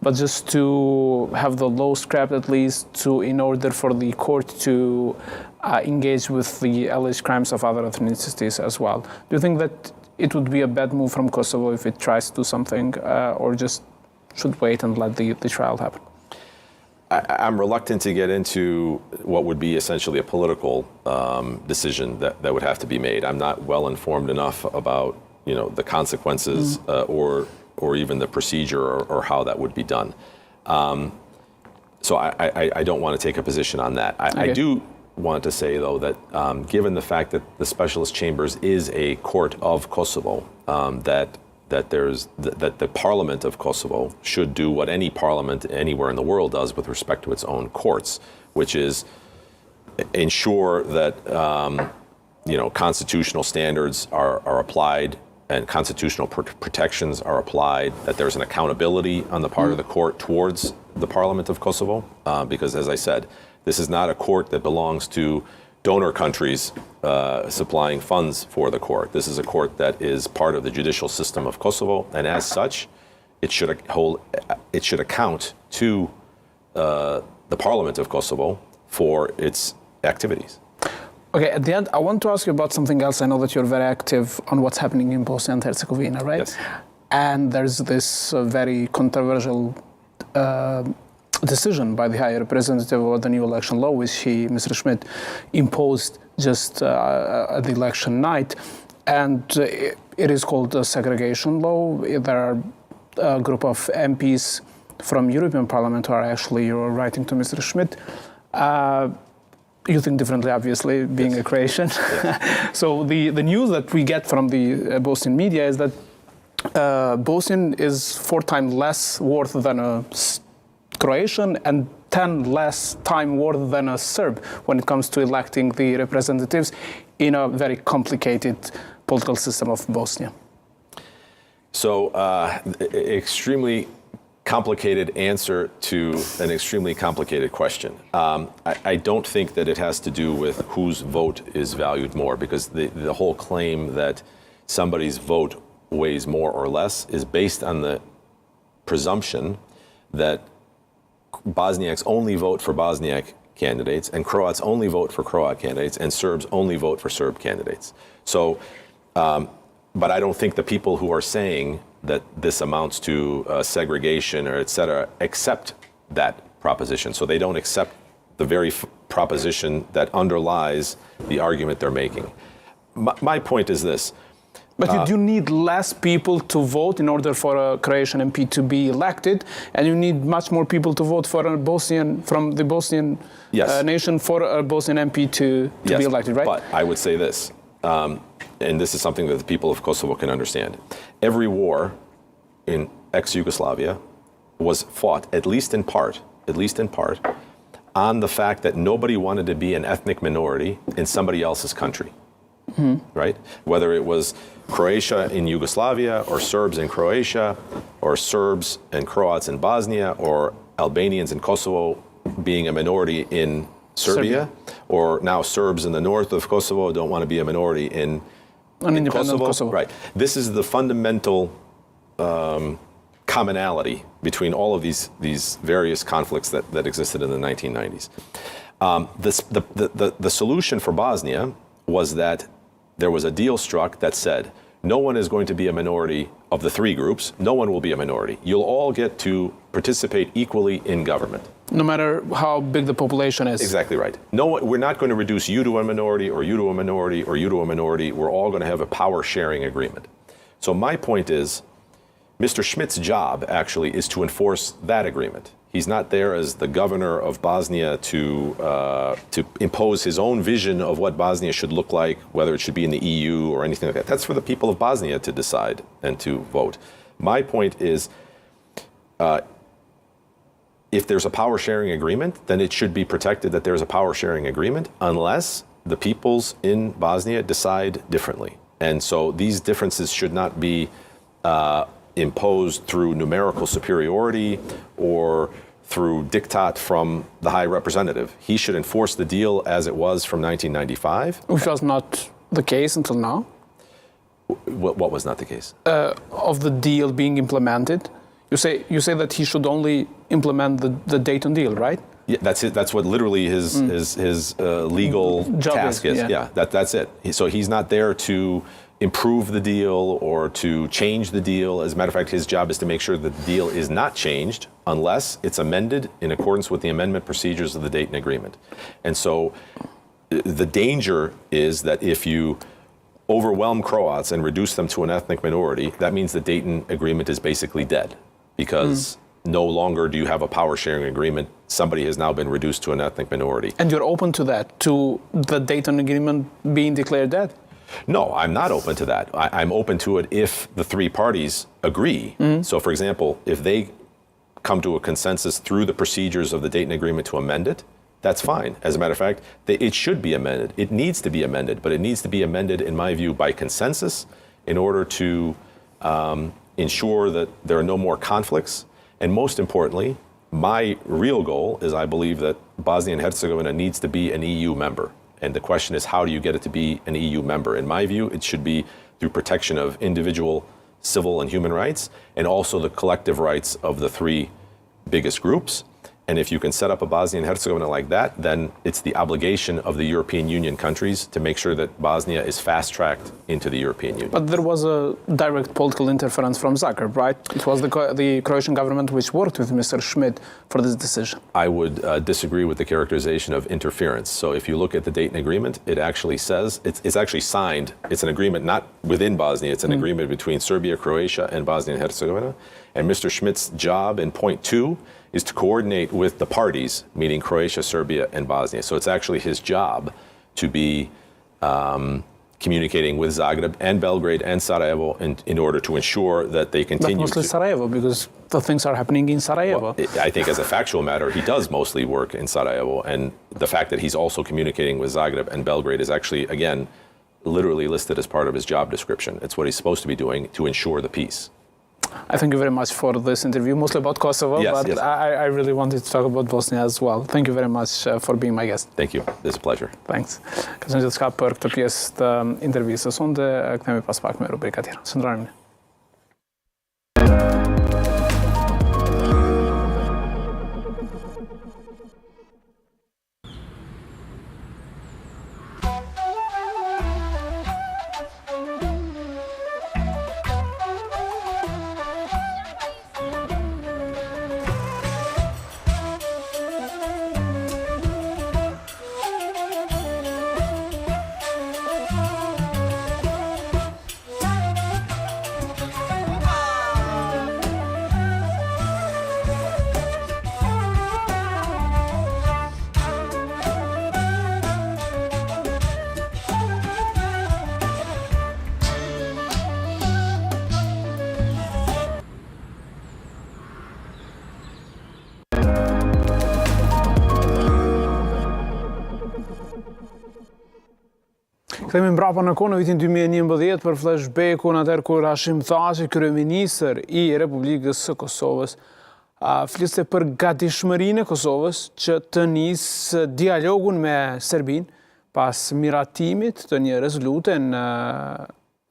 but just to have the law scrapped at least in order for the court to engage with the alleged crimes of other ethnicities as well. Do you think that it would be a bad move from Kosovo if it tries to do something, or just should wait and let the trial happen? I'm reluctant to get into what would be essentially a political decision that would have to be made. I'm not well informed enough about the consequences or even the procedure or how that would be done. So I don't want to take a position on that. I do want to say though that given the fact that the Specialist Chambers is a court of Kosovo, that the Parliament of Kosovo should do what any parliament anywhere in the world does with respect to its own courts, which is ensure that constitutional standards are applied and constitutional protections are applied, that there's an accountability on the part of the court towards the Parliament of Kosovo, because as I said, this is not a court that belongs to donor countries supplying funds for the court. This is a court that is part of the judicial system of Kosovo, and as such, it should account to the Parliament of Kosovo for its activities. Okay, at the end, I want to ask you about something else. I know that you're very active on what's happening in Bosnia and Herzegovina, right? Yes. And there's this very controversial decision by the High Representative of the new election law, which Mr. Schmidt, imposed just at the election night. And it is called a segregation law. There are a group of MPs from European Parliament who are actually writing to Mr. Schmidt. You think differently, obviously, being a Croatian. So the news that we get from the Bosnian media is that Bosnian is 4 times less worth than a Croatian and 10 less time worth than a Serb when it comes to electing the representatives in a very complicated political system of Bosnia. So, extremely complicated answer to an extremely complicated question. I don't think that it has to do with whose vote is valued more, because the whole claim that somebody's vote weighs more or less is based on the presumption that Bosniaks only vote for Bosniak candidates and Croats only vote for Croat candidates and Serbs only vote for Serb candidates. So, but I don't think the people who are saying that this amounts to segregation or et cetera accept that proposition. So they don't accept the very proposition that underlies the argument they're making. My point is this. But you do need less people to vote in order for a Croatian MP to be elected, and you need much more people to vote for a Bosnian, from the Bosnian nation, for a Bosnian MP to be elected, right? But I would say this, and this is something that the people of Kosovo can understand. Every war in ex-Yugoslavia was fought, at least in part, on the fact that nobody wanted to be an ethnic minority in somebody else's country. Right? Whether it was Croatia in Yugoslavia, or Serbs in Croatia, or Serbs and Croats in Bosnia, or Albanians in Kosovo being a minority in Serbia, or now Serbs in the north of Kosovo don't want to be a minority in independent Kosovo. Right. This is the fundamental commonality between all of these various conflicts that existed in the 1990s. The solution for Bosnia was that there was a deal struck that said, no one is going to be a minority of the three groups. No one will be a minority. You'll all get to participate equally in government. No matter how big the population is. Exactly right. No, we're not going to reduce you to a minority or you to a minority or you to a minority. We're all going to have a power sharing agreement. So my point is, Mr. Schmidt's job actually is to enforce that agreement. He's not there as the governor of Bosnia to impose his own vision of what Bosnia should look like, whether it should be in the EU or anything like that. That's for the people of Bosnia to decide and to vote. My point is, if there's a power sharing agreement, then it should be protected that there's a power sharing agreement unless the peoples in Bosnia decide differently. And so these differences should not be imposed through numerical superiority or through diktat from the High Representative. He should enforce the deal as it was from 1995. Which was not the case until now. What was not the case? Of the deal being implemented. You say that he should only implement the Dayton deal, right? Yeah, that's it. That's what literally his legal job task is. Yeah, that's it. So he's not there to improve the deal or to change the deal. As a matter of fact, his job is to make sure that the deal is not changed unless it's amended in accordance with the amendment procedures of the Dayton Agreement. And so the danger is that if you overwhelm Croats and reduce them to an ethnic minority, that means the Dayton Agreement is basically dead, because no longer do you have a power sharing agreement. Somebody has now been reduced to an ethnic minority. And you're open to that, to the Dayton Agreement being declared dead? No, I'm not open to that. I'm open to it if the three parties agree. So, for example, if they come to a consensus through the procedures of the Dayton Agreement to amend it, that's fine. As a matter of fact, it should be amended. It needs to be amended, but it needs to be amended, in my view, by consensus in order to ensure that there are no more conflicts. And most importantly, my real goal is I believe that Bosnia and Herzegovina needs to be an EU member. And the question is, how do you get it to be an EU member? In my view, it should be through protection of individual civil and human rights, and also the collective rights of the three biggest groups. And if you can set up a Bosnia and Herzegovina like that, then it's the obligation of the European Union countries to make sure that Bosnia is fast-tracked into the European Union. But there was a direct political interference from Zagreb, right? It was the Croatian government which worked with Mr. Schmidt for this decision. I would disagree with the characterization of interference. So if you look at the Dayton Agreement, it actually says, it's actually signed, it's an agreement not within Bosnia, it's an agreement between Serbia, Croatia, and Bosnia and Herzegovina. And Mr. Schmidt's job in point 2 is to coordinate with the parties, meaning Croatia, Serbia, and Bosnia. So it's actually his job to be communicating with Zagreb and Belgrade and Sarajevo in order to ensure that they continue. But mostly Sarajevo, because the things are happening in Sarajevo. Well, I think as a factual matter, he does mostly work in Sarajevo. And the fact that he's also communicating with Zagreb and Belgrade is actually, again, literally listed as part of his job description. It's what he's supposed to be doing to ensure the peace. I thank you very much for this interview, mostly about Kosovo, yes, but yes. I really wanted to talk about Bosnia as well. Thank you very much for being my guest. Thank you. It's a pleasure. Thanks. Ka qenë gjithçka për këtë pjesë të intervistës sonte, kthehemi pas pak me rubrika tjera. Shndrojmë. Kthehemi mbrapa në kohë në vitin 2011 për flashbackun atëherë kur Hashim Thaçi, kryeministër i Republikës së Kosovës, fliste për gatishmërinë e Kosovës që të nisë dialogun me Serbinë pas miratimit të një rezolute në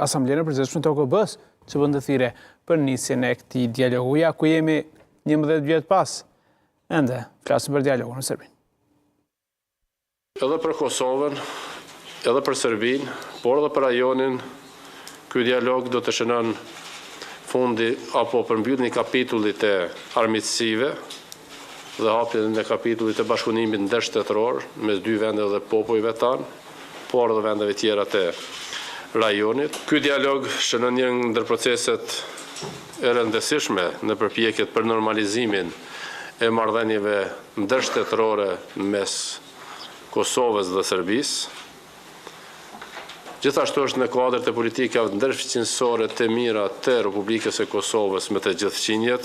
Asamblenë e Përgjithshme të OKB-s që bën të thirrje për nisjen e këtij dialogu. Ja ku jemi 11 vjet pas, ende flasim për dialogun në Serbinë. Edhe për Kosovën, edhe për Serbinë, por edhe për rajonin, ky dialog do të shënon fundi apo përmbylljen e kapitullit të armiqësive dhe hapjen e kapitullit të bashkëpunimit ndërshtetëror mes dy vendeve dhe popujve tanë, por edhe vendeve tjera të rajonit. Ky dialog shënon një ndër proceset e rëndësishme në përpjekjet për normalizimin e marrëdhënieve ndërshtetërore mes Kosovës dhe Serbisë. Gjithashtu është në kuadër të politikave ndërfaqënësore të mira të Republikës e Kosovës me të gjithëqinjet,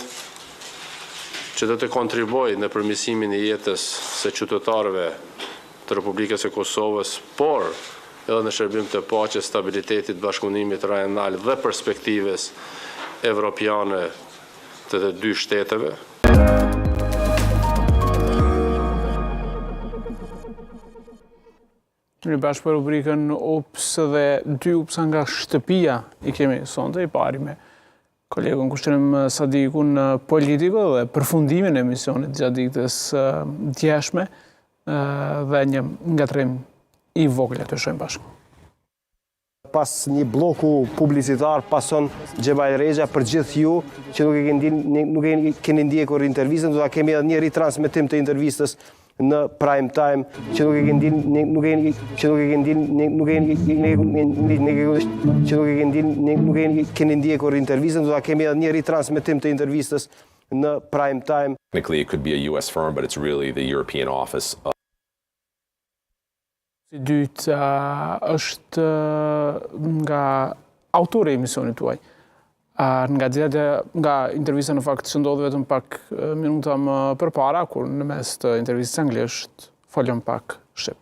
që do të kontribuojë në përmirësimin e jetës së qytetarëve të Republikës e Kosovës, por edhe në shërbim të paqes, stabilitetit, bashkëpunimit rajonal dhe perspektivës evropiane të dy shteteve. Në bashkë për rubrikën UPS dhe dy UPS nga shtëpia i kemi sonte, i pari me kolegun Kushtrim Sadikun politiko dhe përfundimin e emisionit gjatë ditës djeshme dhe një ngatrim i vogël të shohim bashkë. Pas një bloku publicitar pason Xhebaj Rexha për gjithë ju që nuk e keni ndjekur intervistën, do ta kemi edhe një ritransmetim të intervistës në prime time që nuk e keni ndjekur intervistën, do ta kemi edhe një ritransmetim të intervistës në prime time. Technically, it could be a US firm, but it's really the European office of Si dytë është nga autori i emisionit tuaj. Nga intervista në fakt që ndodhi vetëm pak minuta më përpara, kur në mes të intervistës anglisht folëm pak shqip.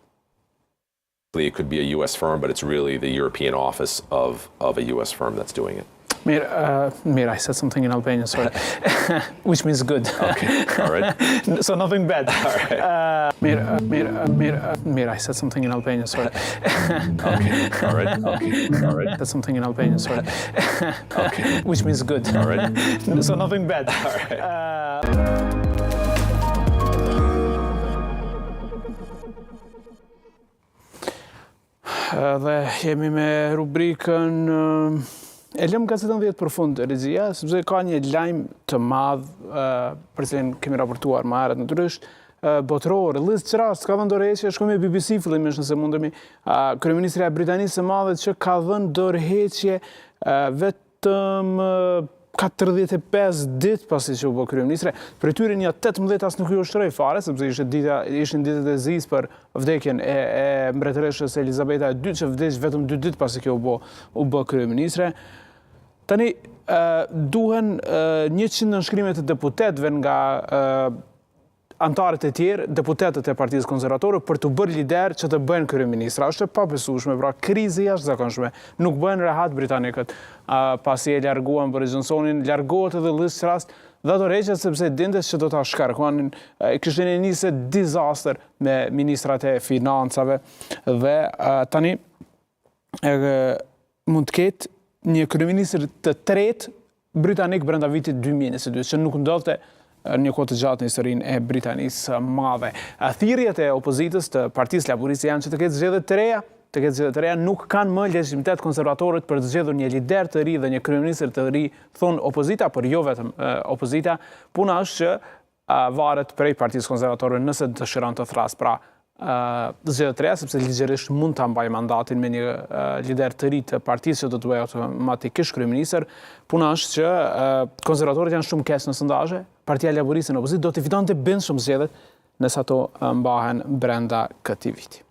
It could be a US firm, but it's really the European office of a US firm that's doing it. Mir, I said something in Albanian, sorry. Which means good. Okay, all right. So nothing bad. All right. Mir, I said something in Albanian, sorry. Okay, all right. Okay, all right. Said something in Albanian, sorry. Okay. Which means good. All right. So nothing bad. All right. Dhe jemi me rubrikën e lëm gazetën 10 për fund, regjia, sepse ka një lajm të madh për cilin kemi raportuar më herët natyrisht, botëror. Liz Truss ka dhënë dorëheqje, shkojmë me BBC fillimisht nëse mundemi, kryeministra e Britanisë së Madhe që ka dhënë dorëheqje vetëm 45 ditë pasi që u bë kryeministre. Për tyre një 18 as nuk ju ushtroi fare, sepse ishin ditët e zis për vdekjen e mbretëreshës Elizabeta II, që vdes vetëm 2 ditë pasi kjo u bë kryeministre. Tani duhen 100 nënshkrime të deputetëve nga antarët e tjerë, deputetët e Partisë Konservatore, për të bërë lider që të bëjnë kryeministra. Është e pabesueshme, pra krizë jashtëzakonshme. Nuk bëhen rehat britanikët. Pasi e larguan Boris Johnsonin, largohet edhe Liz Truss dhe dorëheqet sepse dinte që do ta shkarkonin, kishin nisë disaster me ministrat e financave dhe tani mund të ketë një kryeministër të tretë britanik brenda vitit 2022, që nuk ndodhte një kohë të gjatë në historinë e Britanisë Madhe. Thirrjet e opozitës të Partisë Laboriste janë që të ketë zgjedhje të reja, nuk kanë më legjitimitet konservatorët për të zgjedhur një lider të ri dhe një kryeministër të ri, thon opozita, por jo vetëm opozita. Puna është që varet prej Partisë Konservatore nëse dëshiron të thrasë pra zgjedhje të reja, sepse ligjërisht mund ta mbajë mandatin me një lider të ri të partisë që do të bëjë automatikisht kryeministër. Puna është që konservatorët janë shumë keq në sondazhe. Partia Laboriste në opozitë do të fitonte bindshëm zgjedhjet nëse ato mbahen brenda këtij viti.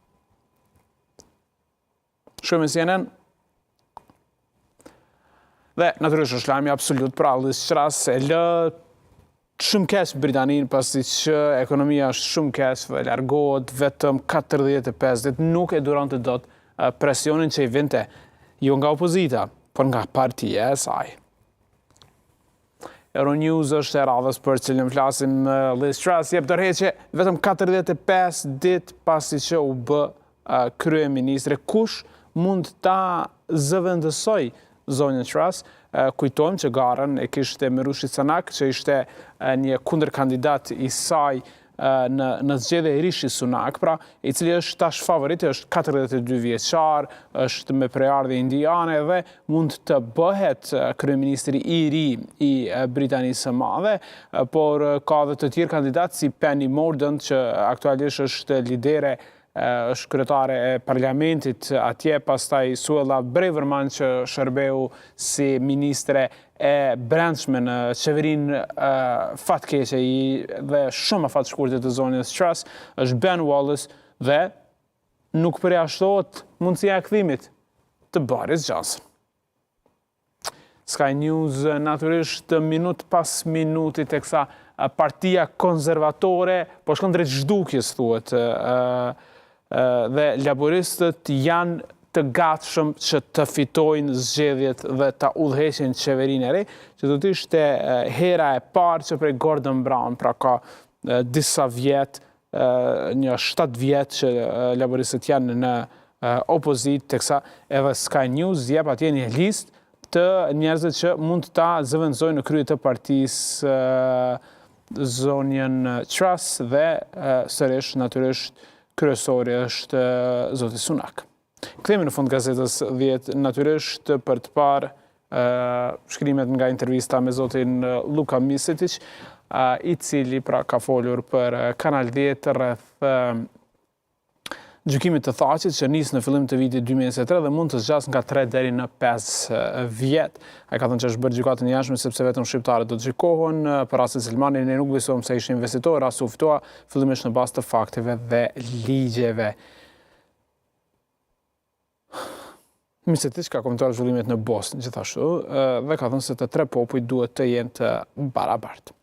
Shumë CNN. Dhe natyrisht është lajmi absolut, pra Liz Truss e lë shumë keq Britaninë pasi që ekonomia është shumë keq dhe largohet vetëm 45 ditë, nuk e duronte dot presionin që i vinte jo nga opozita, por nga partia e saj. Euronews është e radhës për cilën flasim. Liz Truss jep dorëheqje vetëm 45 ditë pasi që u bë kryeministre. Kush mund ta zëvendësoj zonjën Truss? Kujtojmë që garën e kishte Mirushi Sanak, që ishte një kundërkandidat i saj në zgjedhje e Rishi Sunak, pra i cili është tash favoriti, është 42 vjeçar, është me prejardhje indiane dhe mund të bëhet kryeministri i ri i Britanisë së Madhe, por ka dhe të tjerë kandidatë si Penny Mordaunt, që aktualisht është lidere, është kryetare e parlamentit atje, pastaj Suella Braverman që shërbeu si ministre e brendshme në qeverinë fatkeqe dhe shumë afatshkurte të zonjës Truss, është Ben Wallace dhe nuk përjashtohet mundësia e kthimit të Boris Johnson. Sky News natyrisht minut pas minuti teksa partia konservatore po shkon drejt zhdukjes thuhet, dhe laboristët janë të gatshëm që të fitojnë zgjedhjet dhe ta udhëheqin qeverinë e re, që do të ishte hera e parë që prej Gordon Brown, pra ka disa vjet, një 7 vjet që laboristët janë në opozit, teksa edhe Sky News jep atje një listë të njerëzve që mund ta zëvendësojnë në krye të partisë zonjën Truss dhe sërish natyrisht kryesori është zoti Sunak. Kthehemi në fund gazetës 10 natyrisht për të parë shkrimet nga intervista me zotin Luka Misetic, i cili pra ka folur për Kanal 10 rreth gjykimit të Thaqit që nis në fillim të vitit 2023 dhe mund të zgjasë nga 3 deri në 5 vjet. Ai ka thënë që është bërë gjykatë e jashtme sepse vetëm shqiptarët do të gjykohen. Për rastin Selmani ne nuk besojmë se ishin investitorë, as u ftua fillimisht në bazë të fakteve dhe ligjeve. Misetic ka komentuar zhvillimet në Bosnë gjithashtu dhe ka thënë se të 3 popujt duhet të jenë të barabartë.